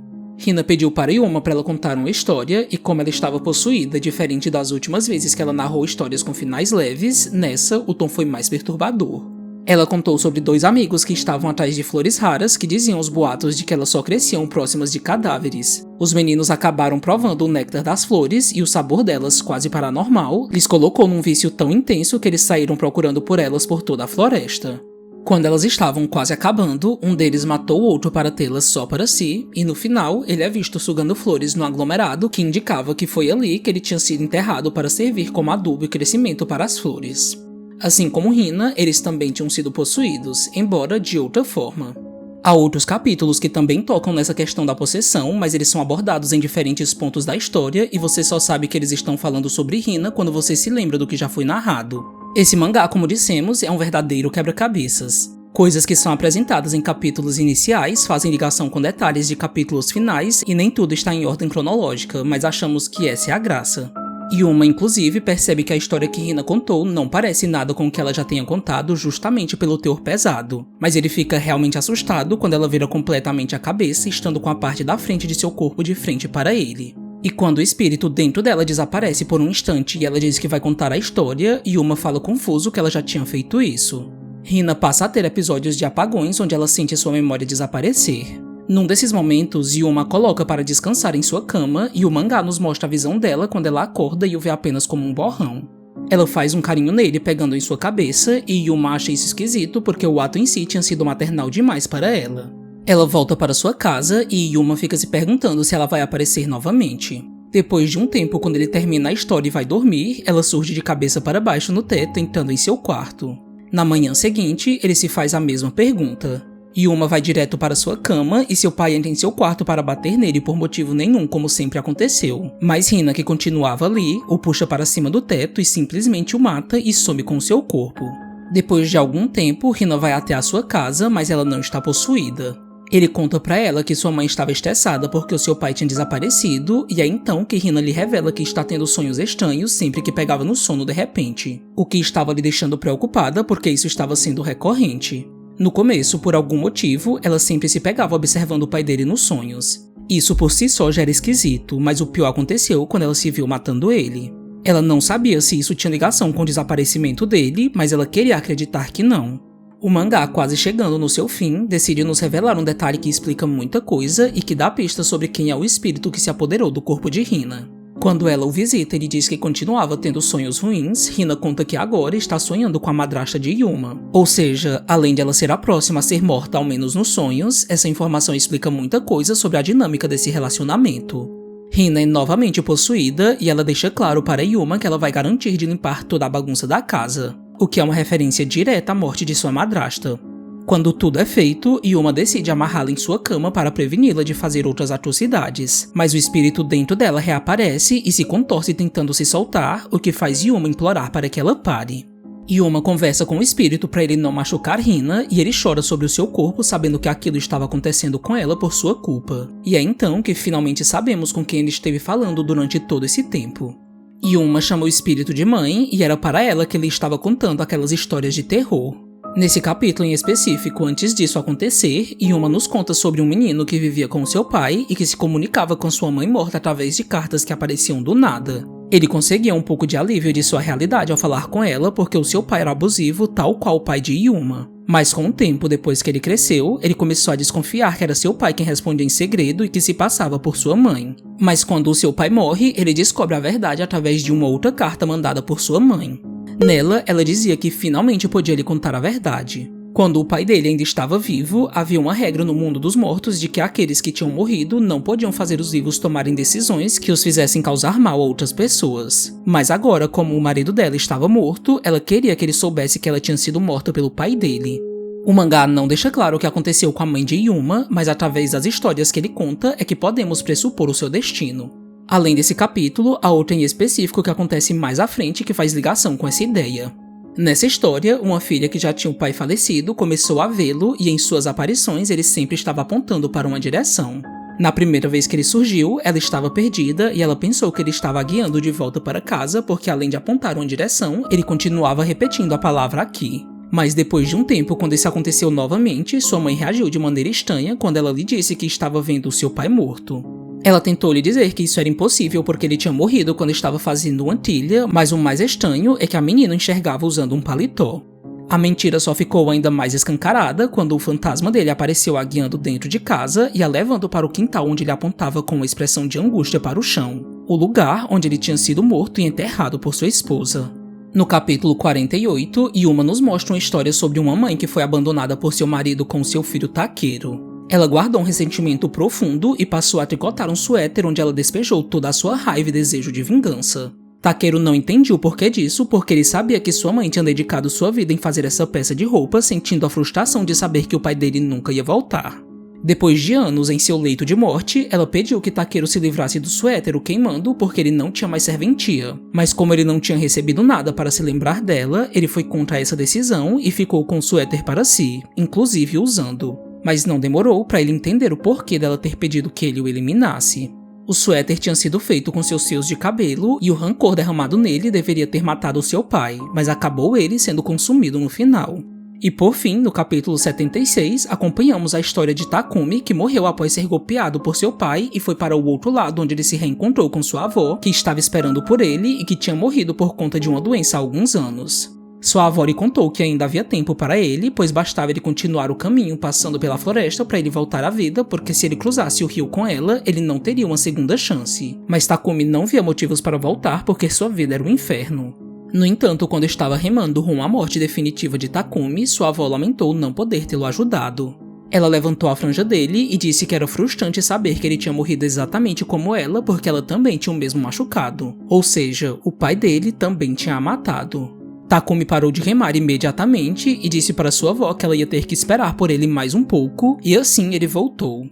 [SPEAKER 1] Hina pediu para Yuma para ela contar uma história e como ela estava possuída, diferente das últimas vezes que ela narrou histórias com finais leves, nessa o tom foi mais perturbador. Ela contou sobre 2 amigos que estavam atrás de flores raras que diziam os boatos de que elas só cresciam próximas de cadáveres. Os meninos acabaram provando o néctar das flores e o sabor delas, quase paranormal, lhes colocou num vício tão intenso que eles saíram procurando por elas por toda a floresta. Quando elas estavam quase acabando, um deles matou o outro para tê-las só para si, e no final, ele é visto sugando flores no aglomerado que indicava que foi ali que ele tinha sido enterrado para servir como adubo e crescimento para as flores. Assim como Hina, eles também tinham sido possuídos, embora de outra forma. Há outros capítulos que também tocam nessa questão da possessão, mas eles são abordados em diferentes pontos da história e você só sabe que eles estão falando sobre Hina quando você se lembra do que já foi narrado. Esse mangá, como dissemos, é um verdadeiro quebra-cabeças. Coisas que são apresentadas em capítulos iniciais fazem ligação com detalhes de capítulos finais e nem tudo está em ordem cronológica, mas achamos que essa é a graça. Yuma, inclusive, percebe que a história que Hina contou não parece nada com o que ela já tenha contado justamente pelo teor pesado, mas ele fica realmente assustado quando ela vira completamente a cabeça, estando com a parte da frente de seu corpo de frente para ele. E quando o espírito dentro dela desaparece por um instante e ela diz que vai contar a história, Yuma fala confuso que ela já tinha feito isso. Hina passa a ter episódios de apagões onde ela sente sua memória desaparecer. Num desses momentos, Yuma a coloca para descansar em sua cama e o mangá nos mostra a visão dela quando ela acorda e o vê apenas como um borrão. Ela faz um carinho nele pegando em sua cabeça e Yuma acha isso esquisito porque o ato em si tinha sido maternal demais para ela. Ela volta para sua casa e Yuma fica se perguntando se ela vai aparecer novamente. Depois de um tempo, quando ele termina a história e vai dormir, ela surge de cabeça para baixo no teto, entrando em seu quarto. Na manhã seguinte, ele se faz a mesma pergunta. Yuma vai direto para sua cama e seu pai entra em seu quarto para bater nele por motivo nenhum, como sempre aconteceu. Mas Hina, que continuava ali, o puxa para cima do teto e simplesmente o mata e some com seu corpo. Depois de algum tempo, Hina vai até a sua casa, mas ela não está possuída. Ele conta pra ela que sua mãe estava estressada porque o seu pai tinha desaparecido, e é então que Hina lhe revela que está tendo sonhos estranhos sempre que pegava no sono de repente, o que estava lhe deixando preocupada porque isso estava sendo recorrente. No começo, por algum motivo, ela sempre se pegava observando o pai dele nos sonhos. Isso por si só já era esquisito, mas o pior aconteceu quando ela se viu matando ele. Ela não sabia se isso tinha ligação com o desaparecimento dele, mas ela queria acreditar que não. O mangá, quase chegando no seu fim, decide nos revelar um detalhe que explica muita coisa e que dá pistas sobre quem é o espírito que se apoderou do corpo de Hina. Quando ela o visita, ele diz que continuava tendo sonhos ruins. Hina conta que agora está sonhando com a madrasta de Yuma. Ou seja, além de ela ser a próxima a ser morta, ao menos nos sonhos, essa informação explica muita coisa sobre a dinâmica desse relacionamento. Hina é novamente possuída e ela deixa claro para Yuma que ela vai garantir de limpar toda a bagunça da casa, o que é uma referência direta à morte de sua madrasta. Quando tudo é feito, Yuma decide amarrá-la em sua cama para preveni-la de fazer outras atrocidades, mas o espírito dentro dela reaparece e se contorce tentando se soltar, o que faz Yuma implorar para que ela pare. Yuma conversa com o espírito para ele não machucar Hina e ele chora sobre o seu corpo sabendo que aquilo estava acontecendo com ela por sua culpa. E é então que finalmente sabemos com quem ele esteve falando durante todo esse tempo. Yuma chama o espírito de mãe e era para ela que ele estava contando aquelas histórias de terror. Nesse capítulo em específico, antes disso acontecer, Yuma nos conta sobre um menino que vivia com seu pai e que se comunicava com sua mãe morta através de cartas que apareciam do nada. Ele conseguia um pouco de alívio de sua realidade ao falar com ela porque o seu pai era abusivo, tal qual o pai de Yuma. Mas com o tempo, depois que ele cresceu, ele começou a desconfiar que era seu pai quem respondia em segredo e que se passava por sua mãe. Mas quando o seu pai morre, ele descobre a verdade através de uma outra carta mandada por sua mãe. Nela, ela dizia que finalmente podia lhe contar a verdade. Quando o pai dele ainda estava vivo, havia uma regra no mundo dos mortos de que aqueles que tinham morrido não podiam fazer os vivos tomarem decisões que os fizessem causar mal a outras pessoas. Mas agora, como o marido dela estava morto, ela queria que ele soubesse que ela tinha sido morta pelo pai dele. O mangá não deixa claro o que aconteceu com a mãe de Yuma, mas através das histórias que ele conta é que podemos pressupor o seu destino. Além desse capítulo, há outro em específico que acontece mais à frente que faz ligação com essa ideia. Nessa história, uma filha que já tinha um pai falecido começou a vê-lo e em suas aparições ele sempre estava apontando para uma direção. Na primeira vez que ele surgiu, ela estava perdida e ela pensou que ele estava a guiando de volta para casa porque além de apontar uma direção, ele continuava repetindo a palavra aqui. Mas depois de um tempo, quando isso aconteceu novamente, sua mãe reagiu de maneira estranha quando ela lhe disse que estava vendo o seu pai morto. Ela tentou lhe dizer que isso era impossível porque ele tinha morrido quando estava fazendo uma antilha, mas o mais estranho é que a menina enxergava usando um paletó. A mentira só ficou ainda mais escancarada quando o fantasma dele apareceu a guiando dentro de casa e a levando para o quintal onde ele apontava com uma expressão de angústia para o chão, o lugar onde ele tinha sido morto e enterrado por sua esposa. No capítulo 48, Yuma nos mostra uma história sobre uma mãe que foi abandonada por seu marido com seu filho Takeru. Ela guardou um ressentimento profundo e passou a tricotar um suéter onde ela despejou toda a sua raiva e desejo de vingança. Takeru não entendia o porquê disso, porque ele sabia que sua mãe tinha dedicado sua vida em fazer essa peça de roupa, sentindo a frustração de saber que o pai dele nunca ia voltar. Depois de anos em seu leito de morte, ela pediu que Takeru se livrasse do suéter o queimando porque ele não tinha mais serventia. Mas como ele não tinha recebido nada para se lembrar dela, ele foi contra essa decisão e ficou com o suéter para si, inclusive usando. Mas não demorou para ele entender o porquê dela ter pedido que ele o eliminasse. O suéter tinha sido feito com seus fios de cabelo e o rancor derramado nele deveria ter matado seu pai, mas acabou ele sendo consumido no final. E por fim, no capítulo 76, acompanhamos a história de Takumi, que morreu após ser golpeado por seu pai e foi para o outro lado onde ele se reencontrou com sua avó, que estava esperando por ele e que tinha morrido por conta de uma doença há alguns anos. Sua avó lhe contou que ainda havia tempo para ele, pois bastava ele continuar o caminho passando pela floresta para ele voltar à vida, porque se ele cruzasse o rio com ela, ele não teria uma segunda chance. Mas Takumi não via motivos para voltar porque sua vida era um inferno. No entanto, quando estava remando rumo à morte definitiva de Takumi, sua avó lamentou não poder tê-lo ajudado. Ela levantou a franja dele e disse que era frustrante saber que ele tinha morrido exatamente como ela, porque ela também tinha o mesmo machucado. Ou seja, o pai dele também tinha a matado. Takumi parou de remar imediatamente e disse para sua avó que ela ia ter que esperar por ele mais um pouco, e assim ele voltou.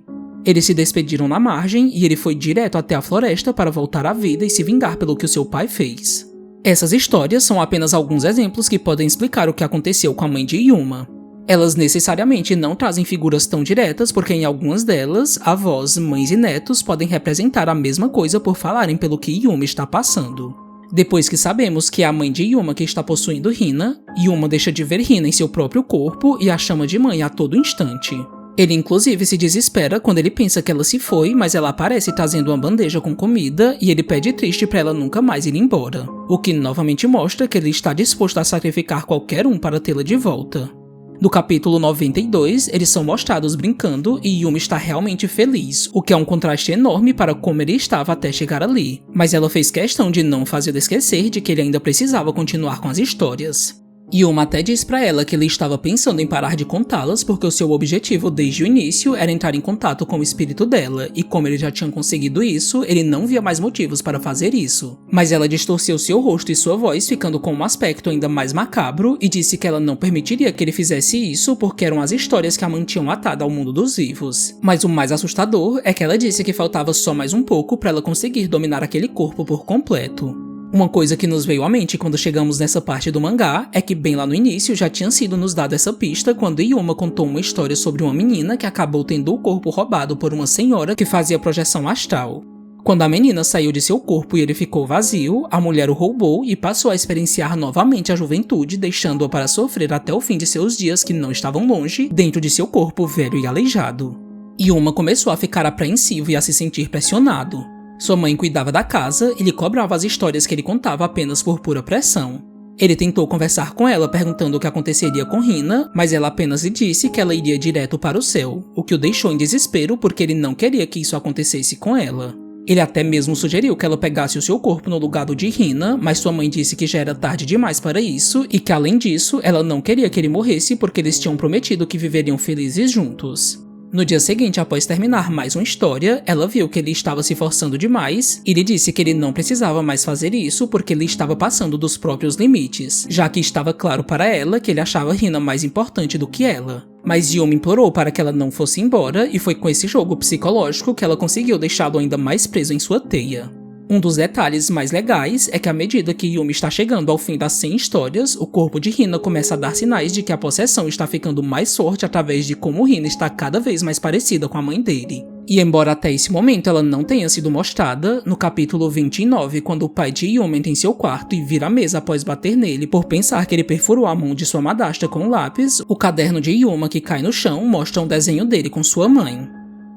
[SPEAKER 1] Eles se despediram na margem e ele foi direto até a floresta para voltar à vida e se vingar pelo que o seu pai fez. Essas histórias são apenas alguns exemplos que podem explicar o que aconteceu com a mãe de Yuma. Elas necessariamente não trazem figuras tão diretas porque em algumas delas, avós, mães e netos podem representar a mesma coisa por falarem pelo que Yuma está passando. Depois que sabemos que é a mãe de Yuma que está possuindo Hina, Yuma deixa de ver Hina em seu próprio corpo e a chama de mãe a todo instante. Ele inclusive se desespera quando ele pensa que ela se foi, mas ela aparece trazendo uma bandeja com comida e ele pede triste para ela nunca mais ir embora, o que novamente mostra que ele está disposto a sacrificar qualquer um para tê-la de volta. No capítulo 92, eles são mostrados brincando e Yuma está realmente feliz, o que é um contraste enorme para como ele estava até chegar ali. Mas ela fez questão de não fazê-lo esquecer de que ele ainda precisava continuar com as histórias. Yuma até diz pra ela que ele estava pensando em parar de contá-las porque o seu objetivo desde o início era entrar em contato com o espírito dela, e como ele já tinha conseguido isso, ele não via mais motivos para fazer isso. Mas ela distorceu seu rosto e sua voz, ficando com um aspecto ainda mais macabro, e disse que ela não permitiria que ele fizesse isso porque eram as histórias que a mantinham atada ao mundo dos vivos. Mas o mais assustador é que ela disse que faltava só mais um pouco para ela conseguir dominar aquele corpo por completo. Uma coisa que nos veio à mente quando chegamos nessa parte do mangá é que bem lá no início já tinha sido nos dado essa pista quando Yuma contou uma história sobre uma menina que acabou tendo o corpo roubado por uma senhora que fazia projeção astral. Quando a menina saiu de seu corpo e ele ficou vazio, a mulher o roubou e passou a experienciar novamente a juventude, deixando-a para sofrer até o fim de seus dias que não estavam longe, dentro de seu corpo velho e aleijado. Yuma começou a ficar apreensivo e a se sentir pressionado. Sua mãe cuidava da casa e lhe cobrava as histórias que ele contava apenas por pura pressão. Ele tentou conversar com ela perguntando o que aconteceria com Hina, mas ela apenas lhe disse que ela iria direto para o céu, o que o deixou em desespero porque ele não queria que isso acontecesse com ela. Ele até mesmo sugeriu que ela pegasse o seu corpo no lugar do de Hina, mas sua mãe disse que já era tarde demais para isso e que além disso, ela não queria que ele morresse porque eles tinham prometido que viveriam felizes juntos. No dia seguinte, após terminar mais uma história, ela viu que ele estava se forçando demais e lhe disse que ele não precisava mais fazer isso porque ele estava passando dos próprios limites, já que estava claro para ela que ele achava Hina mais importante do que ela. Mas Yuma implorou para que ela não fosse embora e foi com esse jogo psicológico que ela conseguiu deixá-lo ainda mais preso em sua teia. Um dos detalhes mais legais é que à medida que Yumi está chegando ao fim das 100 histórias, o corpo de Hina começa a dar sinais de que a possessão está ficando mais forte através de como Hina está cada vez mais parecida com a mãe dele. E embora até esse momento ela não tenha sido mostrada, no capítulo 29, quando o pai de Yuma entra em seu quarto e vira a mesa após bater nele por pensar que ele perfurou a mão de sua madrasta com um lápis, o caderno de Yuma que cai no chão mostra um desenho dele com sua mãe.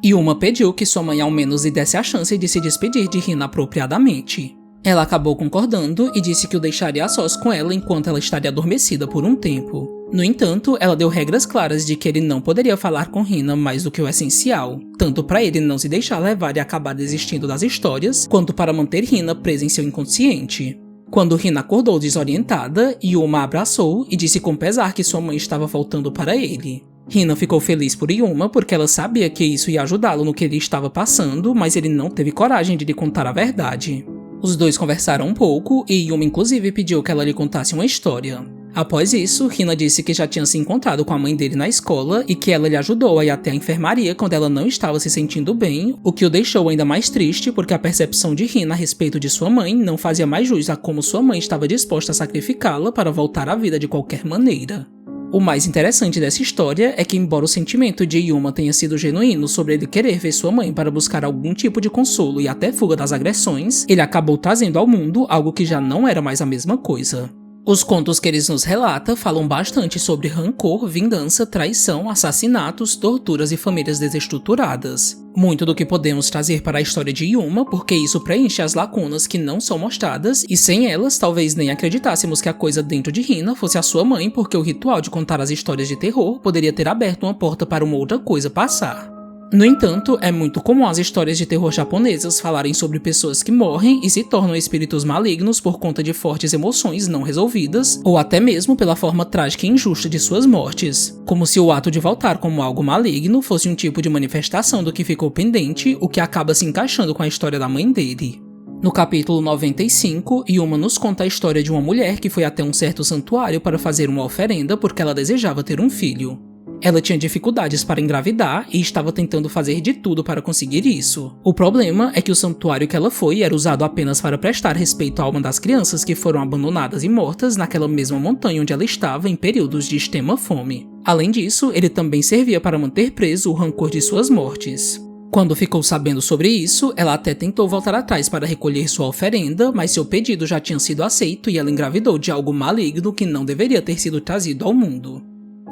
[SPEAKER 1] Yuma pediu que sua mãe ao menos lhe desse a chance de se despedir de Hina apropriadamente. Ela acabou concordando e disse que o deixaria a sós com ela enquanto ela estaria adormecida por um tempo. No entanto, ela deu regras claras de que ele não poderia falar com Hina mais do que o essencial, tanto para ele não se deixar levar e acabar desistindo das histórias, quanto para manter Hina presa em seu inconsciente. Quando Hina acordou desorientada, Yuma a abraçou e disse com pesar que sua mãe estava voltando para ele. Hina ficou feliz por Yuma porque ela sabia que isso ia ajudá-lo no que ele estava passando, mas ele não teve coragem de lhe contar a verdade. Os dois conversaram um pouco e Yuma inclusive pediu que ela lhe contasse uma história. Após isso, Hina disse que já tinha se encontrado com a mãe dele na escola e que ela lhe ajudou a ir até a enfermaria quando ela não estava se sentindo bem, o que o deixou ainda mais triste porque a percepção de Hina a respeito de sua mãe não fazia mais jus a como sua mãe estava disposta a sacrificá-la para voltar à vida de qualquer maneira. O mais interessante dessa história é que, embora o sentimento de Yuma tenha sido genuíno sobre ele querer ver sua mãe para buscar algum tipo de consolo e até fuga das agressões, ele acabou trazendo ao mundo algo que já não era mais a mesma coisa. Os contos que eles nos relata falam bastante sobre rancor, vingança, traição, assassinatos, torturas e famílias desestruturadas. Muito do que podemos trazer para a história de Yuma, porque isso preenche as lacunas que não são mostradas, e sem elas talvez nem acreditássemos que a coisa dentro de Hina fosse a sua mãe, porque o ritual de contar as histórias de terror poderia ter aberto uma porta para uma outra coisa passar. No entanto, é muito comum as histórias de terror japonesas falarem sobre pessoas que morrem e se tornam espíritos malignos por conta de fortes emoções não resolvidas, ou até mesmo pela forma trágica e injusta de suas mortes, como se o ato de voltar como algo maligno fosse um tipo de manifestação do que ficou pendente, o que acaba se encaixando com a história da mãe dele. No capítulo 95, Yuma nos conta a história de uma mulher que foi até um certo santuário para fazer uma oferenda porque ela desejava ter um filho. Ela tinha dificuldades para engravidar e estava tentando fazer de tudo para conseguir isso. O problema é que o santuário que ela foi era usado apenas para prestar respeito a uma das crianças que foram abandonadas e mortas naquela mesma montanha onde ela estava em períodos de extrema fome. Além disso, ele também servia para manter preso o rancor de suas mortes. Quando ficou sabendo sobre isso, ela até tentou voltar atrás para recolher sua oferenda, mas seu pedido já tinha sido aceito e ela engravidou de algo maligno que não deveria ter sido trazido ao mundo.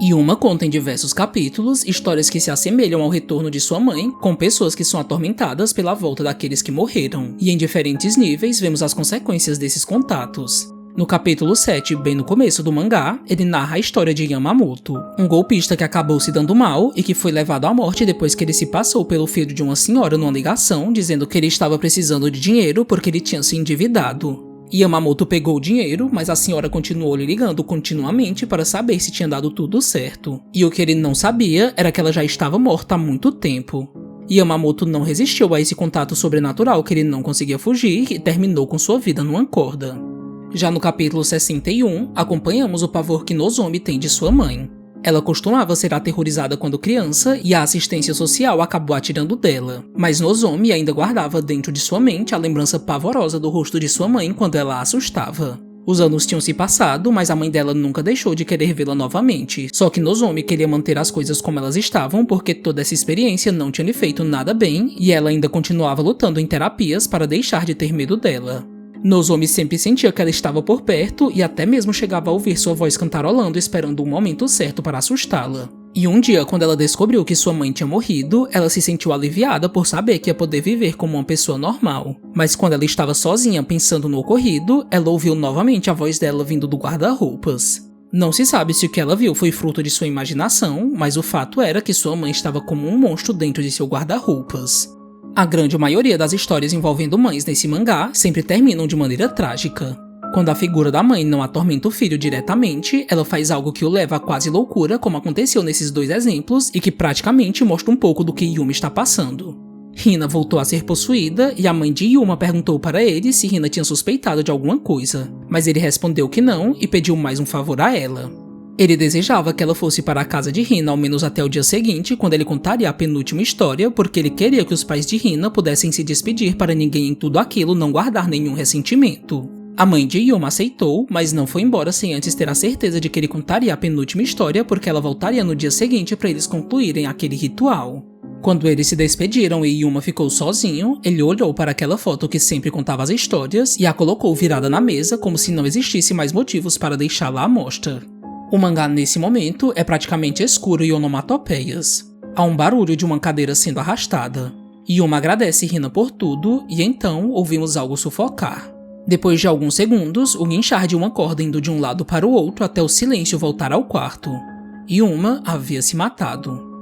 [SPEAKER 1] Yuma conta em diversos capítulos histórias que se assemelham ao retorno de sua mãe, com pessoas que são atormentadas pela volta daqueles que morreram, e em diferentes níveis vemos as consequências desses contatos. No capítulo 7, bem no começo do mangá, ele narra a história de Yamamoto, um golpista que acabou se dando mal e que foi levado à morte depois que ele se passou pelo filho de uma senhora numa ligação, dizendo que ele estava precisando de dinheiro porque ele tinha se endividado. Yamamoto pegou o dinheiro, mas a senhora continuou lhe ligando continuamente para saber se tinha dado tudo certo. E o que ele não sabia era que ela já estava morta há muito tempo. Yamamoto não resistiu a esse contato sobrenatural que ele não conseguia fugir e terminou com sua vida numa corda. Já no capítulo 61, acompanhamos o pavor que Nozomi tem de sua mãe. Ela costumava ser aterrorizada quando criança e a assistência social acabou atirando dela, mas Nozomi ainda guardava dentro de sua mente a lembrança pavorosa do rosto de sua mãe quando ela a assustava. Os anos tinham se passado, mas a mãe dela nunca deixou de querer vê-la novamente, só que Nozomi queria manter as coisas como elas estavam porque toda essa experiência não tinha lhe feito nada bem e ela ainda continuava lutando em terapias para deixar de ter medo dela. Nozomi sempre sentia que ela estava por perto e até mesmo chegava a ouvir sua voz cantarolando esperando o momento certo para assustá-la. E um dia, quando ela descobriu que sua mãe tinha morrido, ela se sentiu aliviada por saber que ia poder viver como uma pessoa normal. Mas quando ela estava sozinha pensando no ocorrido, ela ouviu novamente a voz dela vindo do guarda-roupas. Não se sabe se o que ela viu foi fruto de sua imaginação, mas o fato era que sua mãe estava como um monstro dentro de seu guarda-roupas. A grande maioria das histórias envolvendo mães nesse mangá sempre terminam de maneira trágica. Quando a figura da mãe não atormenta o filho diretamente, ela faz algo que o leva a quase loucura, como aconteceu nesses dois exemplos, e que praticamente mostra um pouco do que Yuma está passando. Hina voltou a ser possuída e a mãe de Yuma perguntou para ele se Hina tinha suspeitado de alguma coisa, mas ele respondeu que não e pediu mais um favor a ela. Ele desejava que ela fosse para a casa de Hina ao menos até o dia seguinte, quando ele contaria a penúltima história, porque ele queria que os pais de Hina pudessem se despedir para ninguém em tudo aquilo não guardar nenhum ressentimento. A mãe de Yuma aceitou, mas não foi embora sem antes ter a certeza de que ele contaria a penúltima história, porque ela voltaria no dia seguinte para eles concluírem aquele ritual. Quando eles se despediram e Yuma ficou sozinho, ele olhou para aquela foto que sempre contava as histórias e a colocou virada na mesa como se não existisse mais motivos para deixá-la à mostra. O mangá nesse momento é praticamente escuro e onomatopeias. Há um barulho de uma cadeira sendo arrastada. Yuma agradece Hina por tudo e então ouvimos algo sufocar. Depois de alguns segundos, o guinchar de uma corda indo de um lado para o outro até o silêncio voltar ao quarto. Yuma havia se matado.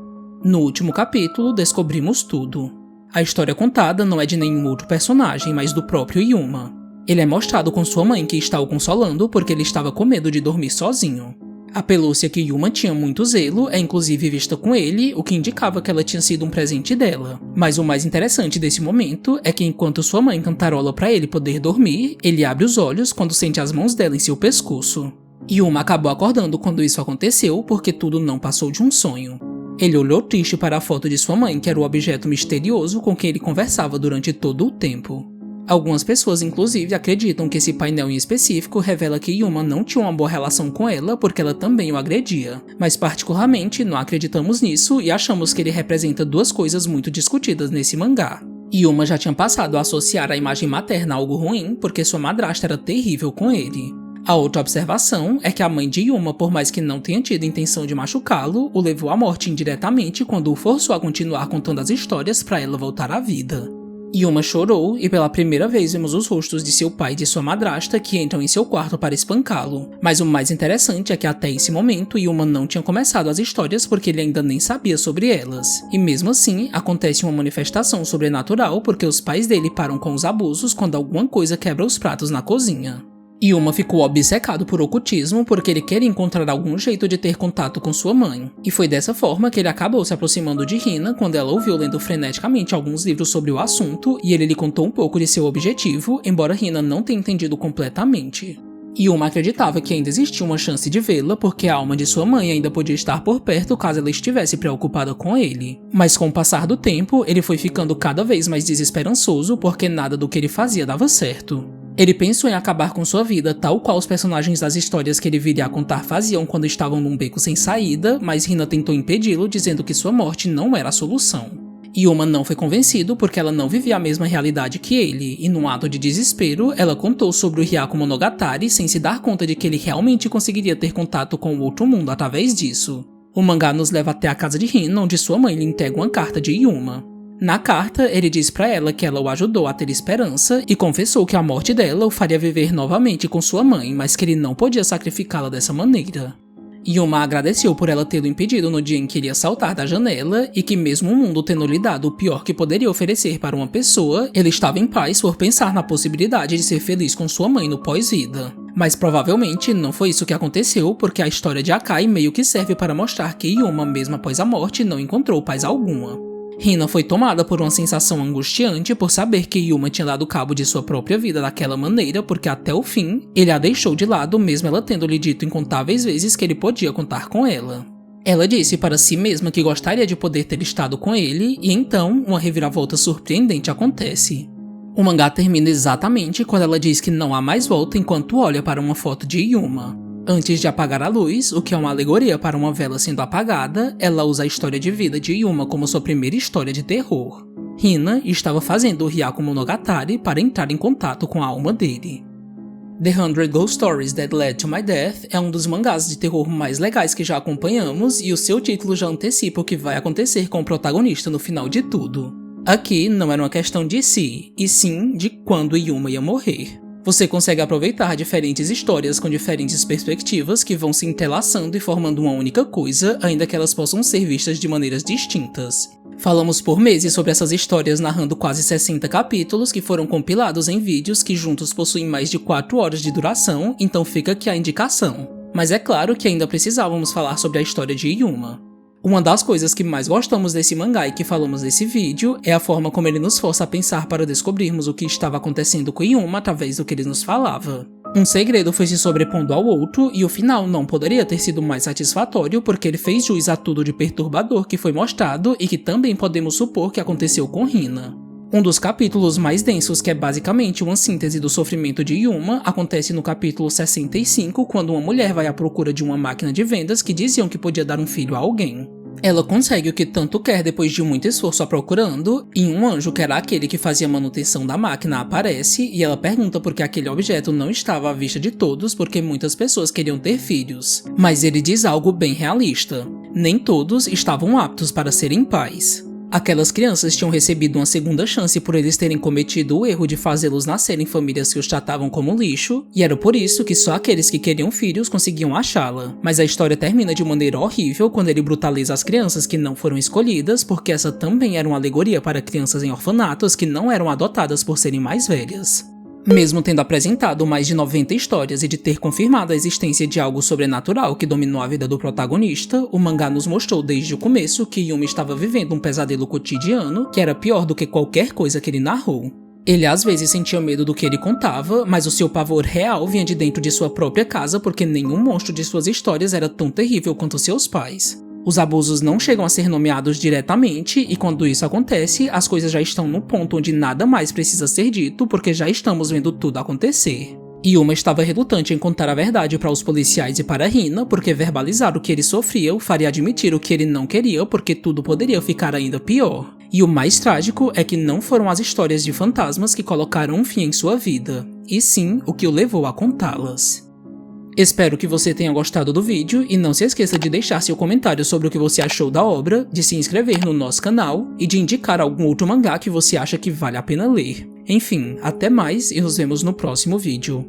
[SPEAKER 1] No último capítulo, descobrimos tudo. A história contada não é de nenhum outro personagem, mas do próprio Yuma. Ele é mostrado com sua mãe que está o consolando porque ele estava com medo de dormir sozinho. A pelúcia que Yuma tinha muito zelo é inclusive vista com ele, o que indicava que ela tinha sido um presente dela. Mas o mais interessante desse momento é que enquanto sua mãe cantarola para ele poder dormir, ele abre os olhos quando sente as mãos dela em seu pescoço. Yuma acabou acordando quando isso aconteceu porque tudo não passou de um sonho. Ele olhou triste para a foto de sua mãe, que era o objeto misterioso com quem ele conversava durante todo o tempo. Algumas pessoas inclusive acreditam que esse painel em específico revela que Yuma não tinha uma boa relação com ela porque ela também o agredia, mas particularmente não acreditamos nisso e achamos que ele representa duas coisas muito discutidas nesse mangá. Yuma já tinha passado a associar a imagem materna a algo ruim porque sua madrasta era terrível com ele. A outra observação é que a mãe de Yuma, por mais que não tenha tido intenção de machucá-lo, o levou à morte indiretamente quando o forçou a continuar contando as histórias para ela voltar à vida. Yuma chorou e pela primeira vez vemos os rostos de seu pai e de sua madrasta que entram em seu quarto para espancá-lo. Mas o mais interessante é que até esse momento Yuma não tinha começado as histórias porque ele ainda nem sabia sobre elas. E mesmo assim, acontece uma manifestação sobrenatural porque os pais dele param com os abusos quando alguma coisa quebra os pratos na cozinha. Yuma ficou obcecado por ocultismo porque ele queria encontrar algum jeito de ter contato com sua mãe. E foi dessa forma que ele acabou se aproximando de Hina quando ela ouviu lendo freneticamente alguns livros sobre o assunto e ele lhe contou um pouco de seu objetivo, embora Hina não tenha entendido completamente. Yuma acreditava que ainda existia uma chance de vê-la porque a alma de sua mãe ainda podia estar por perto caso ela estivesse preocupada com ele. Mas com o passar do tempo, ele foi ficando cada vez mais desesperançoso porque nada do que ele fazia dava certo. Ele pensou em acabar com sua vida, tal qual os personagens das histórias que ele viria a contar faziam quando estavam num beco sem saída, mas Hina tentou impedi-lo, dizendo que sua morte não era a solução. Yuma não foi convencido porque ela não vivia a mesma realidade que ele, e num ato de desespero, ela contou sobre o Hyakko Monogatari sem se dar conta de que ele realmente conseguiria ter contato com o outro mundo através disso. O mangá nos leva até a casa de Hina, onde sua mãe lhe entrega uma carta de Yuma. Na carta, ele diz pra ela que ela o ajudou a ter esperança e confessou que a morte dela o faria viver novamente com sua mãe, mas que ele não podia sacrificá-la dessa maneira. Yuma agradeceu por ela tê-lo impedido no dia em que iria saltar da janela e que mesmo o mundo tendo lhe dado o pior que poderia oferecer para uma pessoa, ele estava em paz por pensar na possibilidade de ser feliz com sua mãe no pós-vida. Mas provavelmente não foi isso que aconteceu, porque a história de Akai meio que serve para mostrar que Yuma, mesmo após a morte, não encontrou paz alguma. Hina foi tomada por uma sensação angustiante por saber que Yuma tinha dado cabo de sua própria vida daquela maneira porque até o fim, ele a deixou de lado mesmo ela tendo lhe dito incontáveis vezes que ele podia contar com ela. Ela disse para si mesma que gostaria de poder ter estado com ele e então uma reviravolta surpreendente acontece. O mangá termina exatamente quando ela diz que não há mais volta enquanto olha para uma foto de Yuma. Antes de apagar a luz, o que é uma alegoria para uma vela sendo apagada, ela usa a história de vida de Yuma como sua primeira história de terror. Hina estava fazendo o Hyakko Monogatari para entrar em contato com a alma dele. The 100 Ghost Stories That Led to My Death é um dos mangás de terror mais legais que já acompanhamos e o seu título já antecipa o que vai acontecer com o protagonista no final de tudo. Aqui não era uma questão de si, e sim de quando Yuma ia morrer. Você consegue aproveitar diferentes histórias com diferentes perspectivas que vão se entrelaçando e formando uma única coisa, ainda que elas possam ser vistas de maneiras distintas. Falamos por meses sobre essas histórias narrando quase 60 capítulos que foram compilados em vídeos que juntos possuem mais de 4 horas de duração, então fica aqui a indicação. Mas é claro que ainda precisávamos falar sobre a história de Yuma. Uma das coisas que mais gostamos desse mangá e que falamos nesse vídeo é a forma como ele nos força a pensar para descobrirmos o que estava acontecendo com Yuma através do que ele nos falava. Um segredo foi se sobrepondo ao outro e o final não poderia ter sido mais satisfatório porque ele fez jus a tudo de perturbador que foi mostrado e que também podemos supor que aconteceu com Hina. Um dos capítulos mais densos, que é basicamente uma síntese do sofrimento de Yuma, acontece no capítulo 65, quando uma mulher vai à procura de uma máquina de vendas que diziam que podia dar um filho a alguém. Ela consegue o que tanto quer depois de muito esforço a procurando, e um anjo, que era aquele que fazia manutenção da máquina, aparece e ela pergunta por que aquele objeto não estava à vista de todos porque muitas pessoas queriam ter filhos. Mas ele diz algo bem realista: nem todos estavam aptos para serem pais. Aquelas crianças tinham recebido uma segunda chance por eles terem cometido o erro de fazê-los nascer em famílias que os tratavam como lixo, e era por isso que só aqueles que queriam filhos conseguiam achá-la. Mas a história termina de maneira horrível quando ele brutaliza as crianças que não foram escolhidas, porque essa também era uma alegoria para crianças em orfanatos que não eram adotadas por serem mais velhas. Mesmo tendo apresentado mais de 90 histórias e de ter confirmado a existência de algo sobrenatural que dominou a vida do protagonista, o mangá nos mostrou desde o começo que Yuma estava vivendo um pesadelo cotidiano que era pior do que qualquer coisa que ele narrou. Ele às vezes sentia medo do que ele contava, mas o seu pavor real vinha de dentro de sua própria casa porque nenhum monstro de suas histórias era tão terrível quanto seus pais. Os abusos não chegam a ser nomeados diretamente e quando isso acontece, as coisas já estão no ponto onde nada mais precisa ser dito porque já estamos vendo tudo acontecer. Yuma estava relutante em contar a verdade para os policiais e para Hina porque verbalizar o que ele sofria o faria admitir o que ele não queria porque tudo poderia ficar ainda pior. E o mais trágico é que não foram as histórias de fantasmas que colocaram um fim em sua vida, e sim o que o levou a contá-las. Espero que você tenha gostado do vídeo e não se esqueça de deixar seu comentário sobre o que você achou da obra, de se inscrever no nosso canal e de indicar algum outro mangá que você acha que vale a pena ler. Enfim, até mais e nos vemos no próximo vídeo.